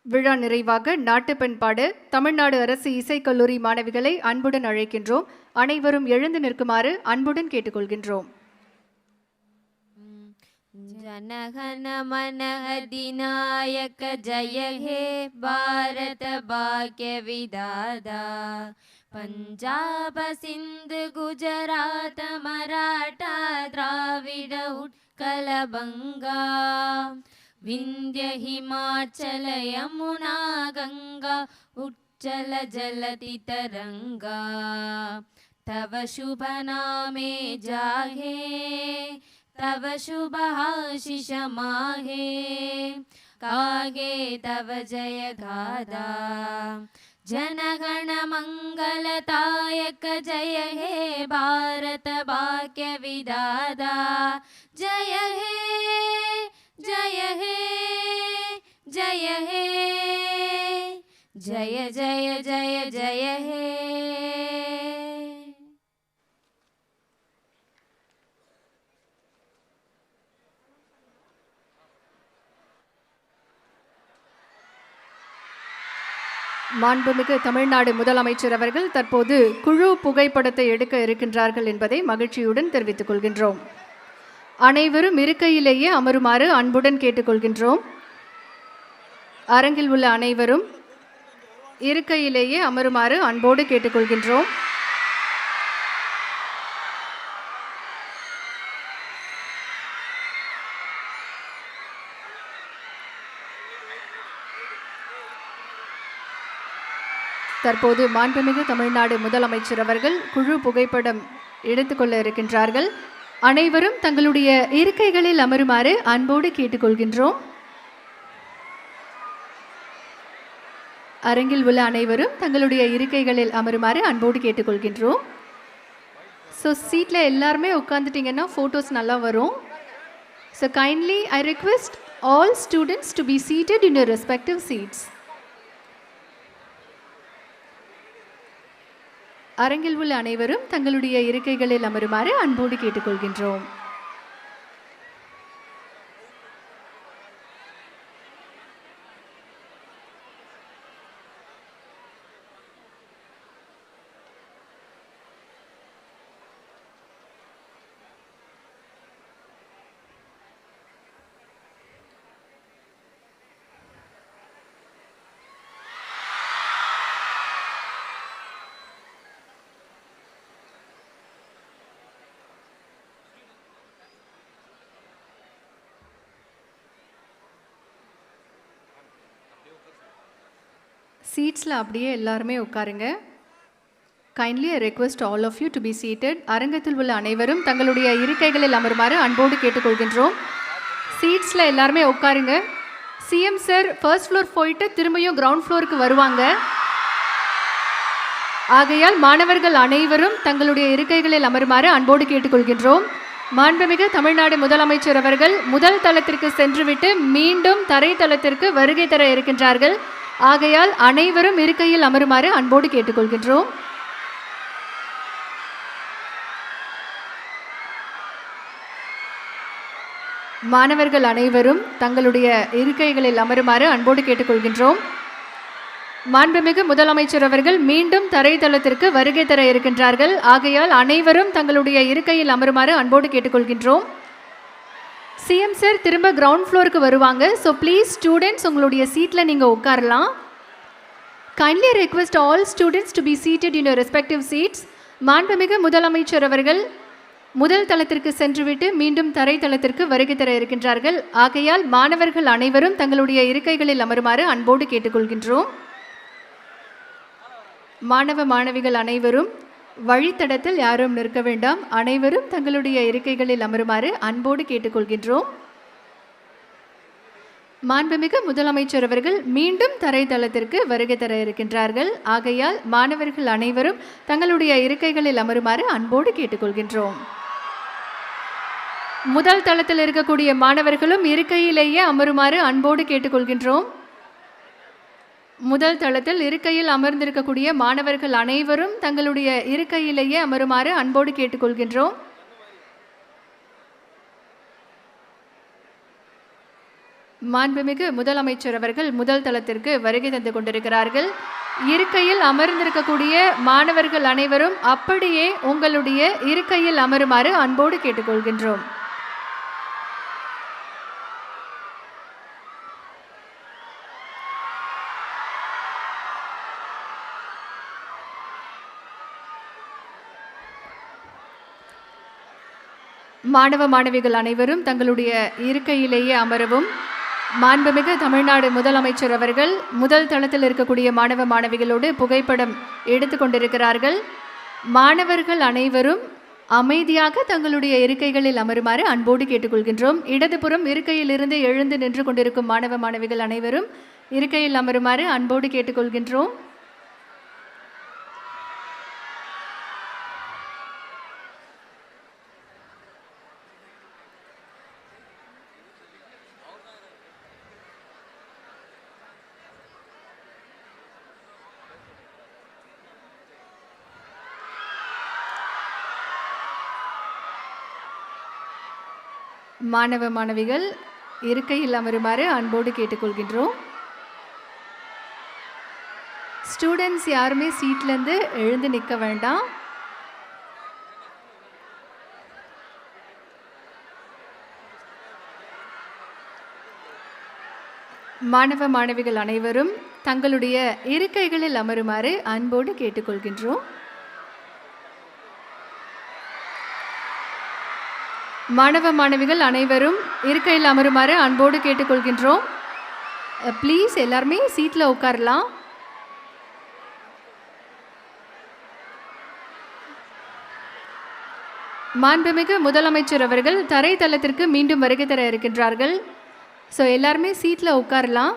[SPEAKER 1] விழா நிறைவாக நாட்டுப்பண் பாட தமிழ்நாடு அரசு இசைக்கல்லூரி மாணவிகளை அன்புடன் அழைக்கின்றோம். அனைவரும் எழுந்து நிற்குமாறு அன்புடன் கேட்டுக்கொள்கின்றோம்.
[SPEAKER 2] जनगण मन अधिनायक जय हे भारत भाग्य विधाता पंजाब सिंध गुजरात मराठा द्राविड उत्कल बंगा विंध्य हिमाचल यमुना गंगा उच्चल जलति तरंगा तव शुभ नामे जाहे तव शुभ आशीष माहे कागे तव जय गादा जनगण मंगलदायक जय हे भारत भाग्य विधाता जय हे जय हे जय हे जय जय जय जय हे.
[SPEAKER 1] மாண்புமிகு தமிழ்நாடு முதலமைச்சர் அவர்கள் தற்போது குழு புகைப்படத்தை எடுக்க இருக்கின்றார்கள் என்பதை மகிழ்ச்சியுடன் தெரிவித்துக் கொள்கின்றோம். அனைவரும் இருக்கையிலேயே அமருமாறு அன்புடன் கேட்டுக்கொள்கின்றோம். அரங்கில் உள்ள அனைவரும் இருக்கையிலேயே அமருமாறு அன்போடு கேட்டுக்கொள்கின்றோம். தற்போது மாண்புமிகு தமிழ்நாடு முதலமைச்சர் அவர்கள் குழு புகைப்படம் எடுத்துக்கொள்ள இருக்கின்றார்கள். அனைவரும் தங்களுடைய இருக்கைகளில் அமருமாறு அன்போடு கேட்டுக்கொள்கின்றோம். அரங்கில் உள்ள அனைவரும் தங்களுடைய இருக்கைகளில் அமருமாறு அன்போடு கேட்டுக்கொள்கின்றோம். ஸோ சீட்டில் எல்லாருமே உட்காந்துட்டிங்கன்னா ஃபோட்டோஸ் நல்லா வரும். So kindly I request all students to be seated in your respective seats. அரங்கில் உள்ள அனைவரும் தங்களுடைய இருக்கைகளில் அமருமாறு அன்போடு கேட்டுக்கொள்கின்றோம். சீட்ஸில் அப்படியே எல்லாருமே உட்காருங்க. Kindly I request all of you to be seated. அரங்கத்தில் உள்ள அனைவரும் தங்களுடைய இருக்கைகளில் அமருமாறு அன்போடு கேட்டுக்கொள்கின்றோம். சீட்ஸில் எல்லாருமே உட்காருங்க. சிஎம் சார் ஃபர்ஸ்ட் ஃப்ளோர் போயிட்டு திரும்பியும் கிரவுண்ட் ஃப்ளோருக்கு வருவாங்க. ஆகையால் மாணவர்கள் அனைவரும் தங்களுடைய இருக்கைகளில் அமருமாறு அன்போடு கேட்டுக்கொள்கின்றோம். மாண்புமிகு தமிழ்நாடு முதலமைச்சர் அவர்கள் முதல் தளத்திற்கு சென்றுவிட்டு மீண்டும் தரைத்தளத்திற்கு வருகை தர இருக்கின்றார்கள். ஆகையால் அனைவரும் இருக்கையில் அமருமாறு அன்போடு கேட்டுக்கொள்கின்றோம். மாணவர்கள் அனைவரும் தங்களுடைய இருக்கைகளில் அமருமாறு அன்போடு கேட்டுக்கொள்கின்றோம். மாண்புமிகு முதலமைச்சர் அவர்கள் மீண்டும் தரைத்தளத்திற்கு வருகை தர இருக்கின்றார்கள். ஆகையால் அனைவரும் தங்களுடைய இருக்கையில் அமருமாறு அன்போடு கேட்டுக்கொள்கின்றோம். சிஎம் சார் திரும்ப கிரவுண்ட் ஃப்ளோருக்கு வருவாங்க. ஸோ ப்ளீஸ் ஸ்டூடெண்ட்ஸ் உங்களுடைய சீட்டில் நீங்கள் உட்காரலாம். Kindly request all students to be seated in your respective seats. மாண்புமிகு முதலமைச்சர் அவர்கள் முதல் தளத்திற்கு சென்றுவிட்டு மீண்டும் தரைத்தளத்திற்கு வருகை தர இருக்கின்றார்கள். ஆகையால் மாணவர்கள் அனைவரும் தங்களுடைய இருக்கைகளில் அமருமாறு அன்போடு கேட்டுக்கொள்கின்றோம். மாணவ மாணவிகள் அனைவரும் வழித்தடத்தில் யாரும் நிற்க வேண்டாம். அனைவரும் தங்களுடைய இருக்கைகளில் அமருமாறு அன்போடு கேட்டுக்கொள்கின்றோம். மாண்புமிகு முதலமைச்சர் அவர்கள் மீண்டும் தரைத்தளத்திற்கு வருகை தர இருக்கின்றார்கள். ஆகையால் மாணவர்கள் அனைவரும் தங்களுடைய இருக்கைகளில் அமருமாறு அன்போடு கேட்டுக்கொள்கின்றோம். முதல் தளத்தில் இருக்கக்கூடிய மாணவர்களும் இருக்கையிலேயே அமருமாறு அன்போடு கேட்டுக்கொள்கின்றோம். முதல் தளத்தில் இருக்கையில் அமர்ந்திருக்கக்கூடிய மாணவர்கள் அனைவரும் தங்களுடைய இருக்கையிலேயே அமருமாறு அன்போடு கேட்டுக்கொள்கின்றோம். மாண்புமிகு முதலமைச்சர் அவர்கள் முதல் தளத்திற்கு வருகை தந்து கொண்டிருக்கிறார்கள். இருக்கையில் அமர்ந்திருக்கக்கூடிய மாணவர்கள் அனைவரும் அப்படியே உங்களுடைய இருக்கையில் அமருமாறு அன்போடு கேட்டுக்கொள்கின்றோம். மாணவ மாணவிகள் அனைவரும் தங்களுடைய இருக்கையிலேயே அமரவும். மாண்புமிகு தமிழ்நாடு முதலமைச்சர் அவர்கள் முதல் தளத்தில் இருக்கக்கூடிய மாணவ மாணவிகளோடு புகைப்படம் எடுத்து கொண்டிருக்கிறார்கள். மாணவர்கள் அனைவரும் அமைதியாக தங்களுடைய இருக்கைகளில் அமருமாறு அன்போடு கேட்டுக்கொள்கின்றோம். இடதுபுறம் இருக்கையிலிருந்து எழுந்து நின்று கொண்டிருக்கும் மாணவ மாணவிகள் அனைவரும் இருக்கையில் அமருமாறு அன்போடு கேட்டுக்கொள்கின்றோம். மாணவ மாணவிகள் இருக்கையில் அமருமாறு அன்போடு கேட்டுக்கொள்கின்றோம். ஸ்டூடெண்ட்ஸ் யாருமே சீட்லேருந்து எழுந்து நிற்க வேண்டாம். மாணவ மாணவிகள் அனைவரும் தங்களுடைய இருக்கைகளில் அமருமாறு அன்போடு கேட்டுக்கொள்கின்றோம். மாணவ மாணவிகள் அனைவரும் இருக்கையில் அமருமாறு அன்போடு கேட்டுக்கொள்கின்றோம். ப்ளீஸ் எல்லாருமே சீட்டில் உட்காரலாம். மாண்புமிகு முதலமைச்சர் அவர்கள் தரைத்தளத்திற்கு மீண்டும் வருகை தர இருக்கின்றார்கள். ஸோ எல்லாருமே சீட்டில் உட்காரலாம்.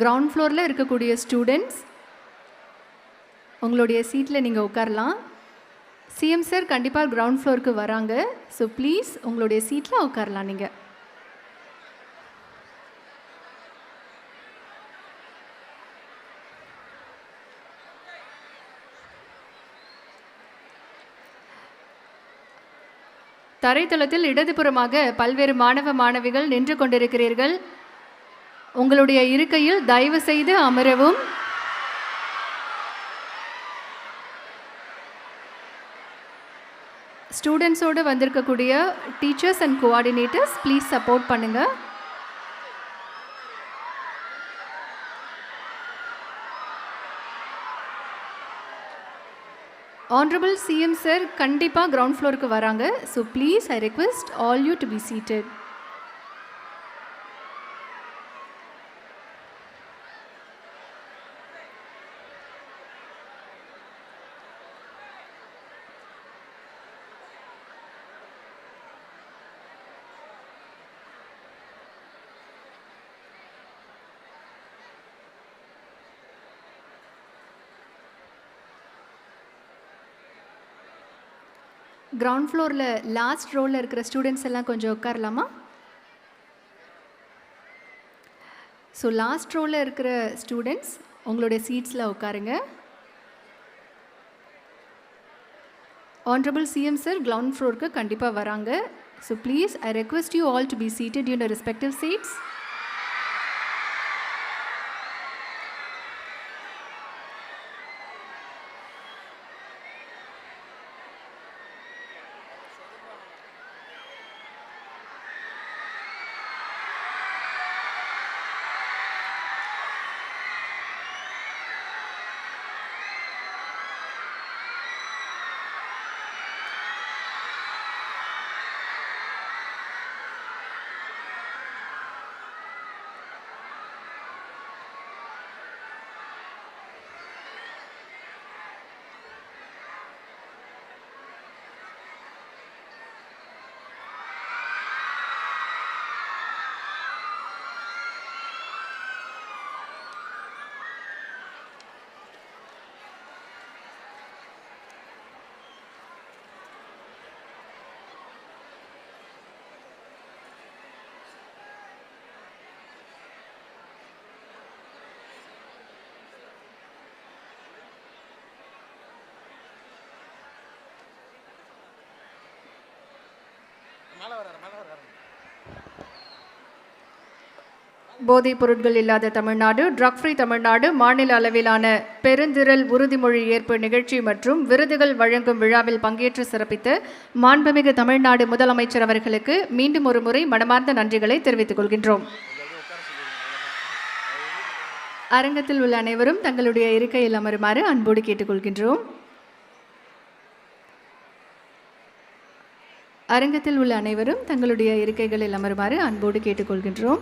[SPEAKER 1] கிரவுண்ட் ஃப்ளோரில் இருக்கக்கூடிய ஸ்டூடெண்ட்ஸ் உங்களுடைய சீட்டில் நீங்கள் உட்காரலாம். சிஎம் சார் கண்டிப்பாக கிரவுண்ட் ஃப்ளோருக்கு வராங்க. ஸோ ப்ளீஸ் உங்களுடைய சீட்டில் உட்காரலாம். நீங்கள் தரைத்தளத்தில் இடதுபுறமாக பல்வேறு மாணவிகள் நின்று கொண்டிருக்கிறீர்கள். உங்களுடைய இருக்கையில் தயவு செய்து அமரவும். ஸ்டூடெண்ட்ஸோடு வந்திருக்கக்கூடிய teachers and coordinators please support பண்ணுங்க. ஆனரபிள் சிஎம் சார் கண்டிப்பாக கிரவுண்ட் ஃப்ளோருக்கு வராங்க. So please I request all you to be seated. Ground ஃப்ளோரில் லாஸ்ட் ரோவில் இருக்கிற ஸ்டூடெண்ட்ஸ் எல்லாம் கொஞ்சம் உட்காரலாமா? ஸோ லாஸ்ட் ரோவில் இருக்கிற ஸ்டூடெண்ட்ஸ் உங்களுடைய சீட்ஸில் உட்காருங்க. ஆனரபிள் சிஎம் சார் கிரவுண்ட் ஃப்ளோருக்கு கண்டிப்பாக வராங்க. So please I request you all to be seated in your respective seats. போதைப் பொருட்கள் இல்லாத தமிழ்நாடு, ட்ரக் ஃப்ரீ தமிழ்நாடு மாநில அளவிலான பெருந்திரள் உறுதிமொழி ஏற்பு நிகழ்ச்சி மற்றும் விருதுகள் வழங்கும் விழாவில் பங்கேற்று சிறப்பித்த மாண்புமிகு தமிழ்நாடு முதலமைச்சர் அவர்களுக்கு மீண்டும் ஒரு முறை மனமார்ந்த நன்றிகளை தெரிவித்துக் கொள்கின்றோம். அரங்கத்தில் உள்ள அனைவரும் தங்களுடைய இருக்கையில் அமருமாறு அன்போடு கேட்டுக்கொள்கின்றோம். அரங்கத்தில் உள்ள அனைவரும் தங்களுடைய இருக்கைகளில் அமருமாறு அன்போடு கேட்டுக்கொள்கின்றோம்.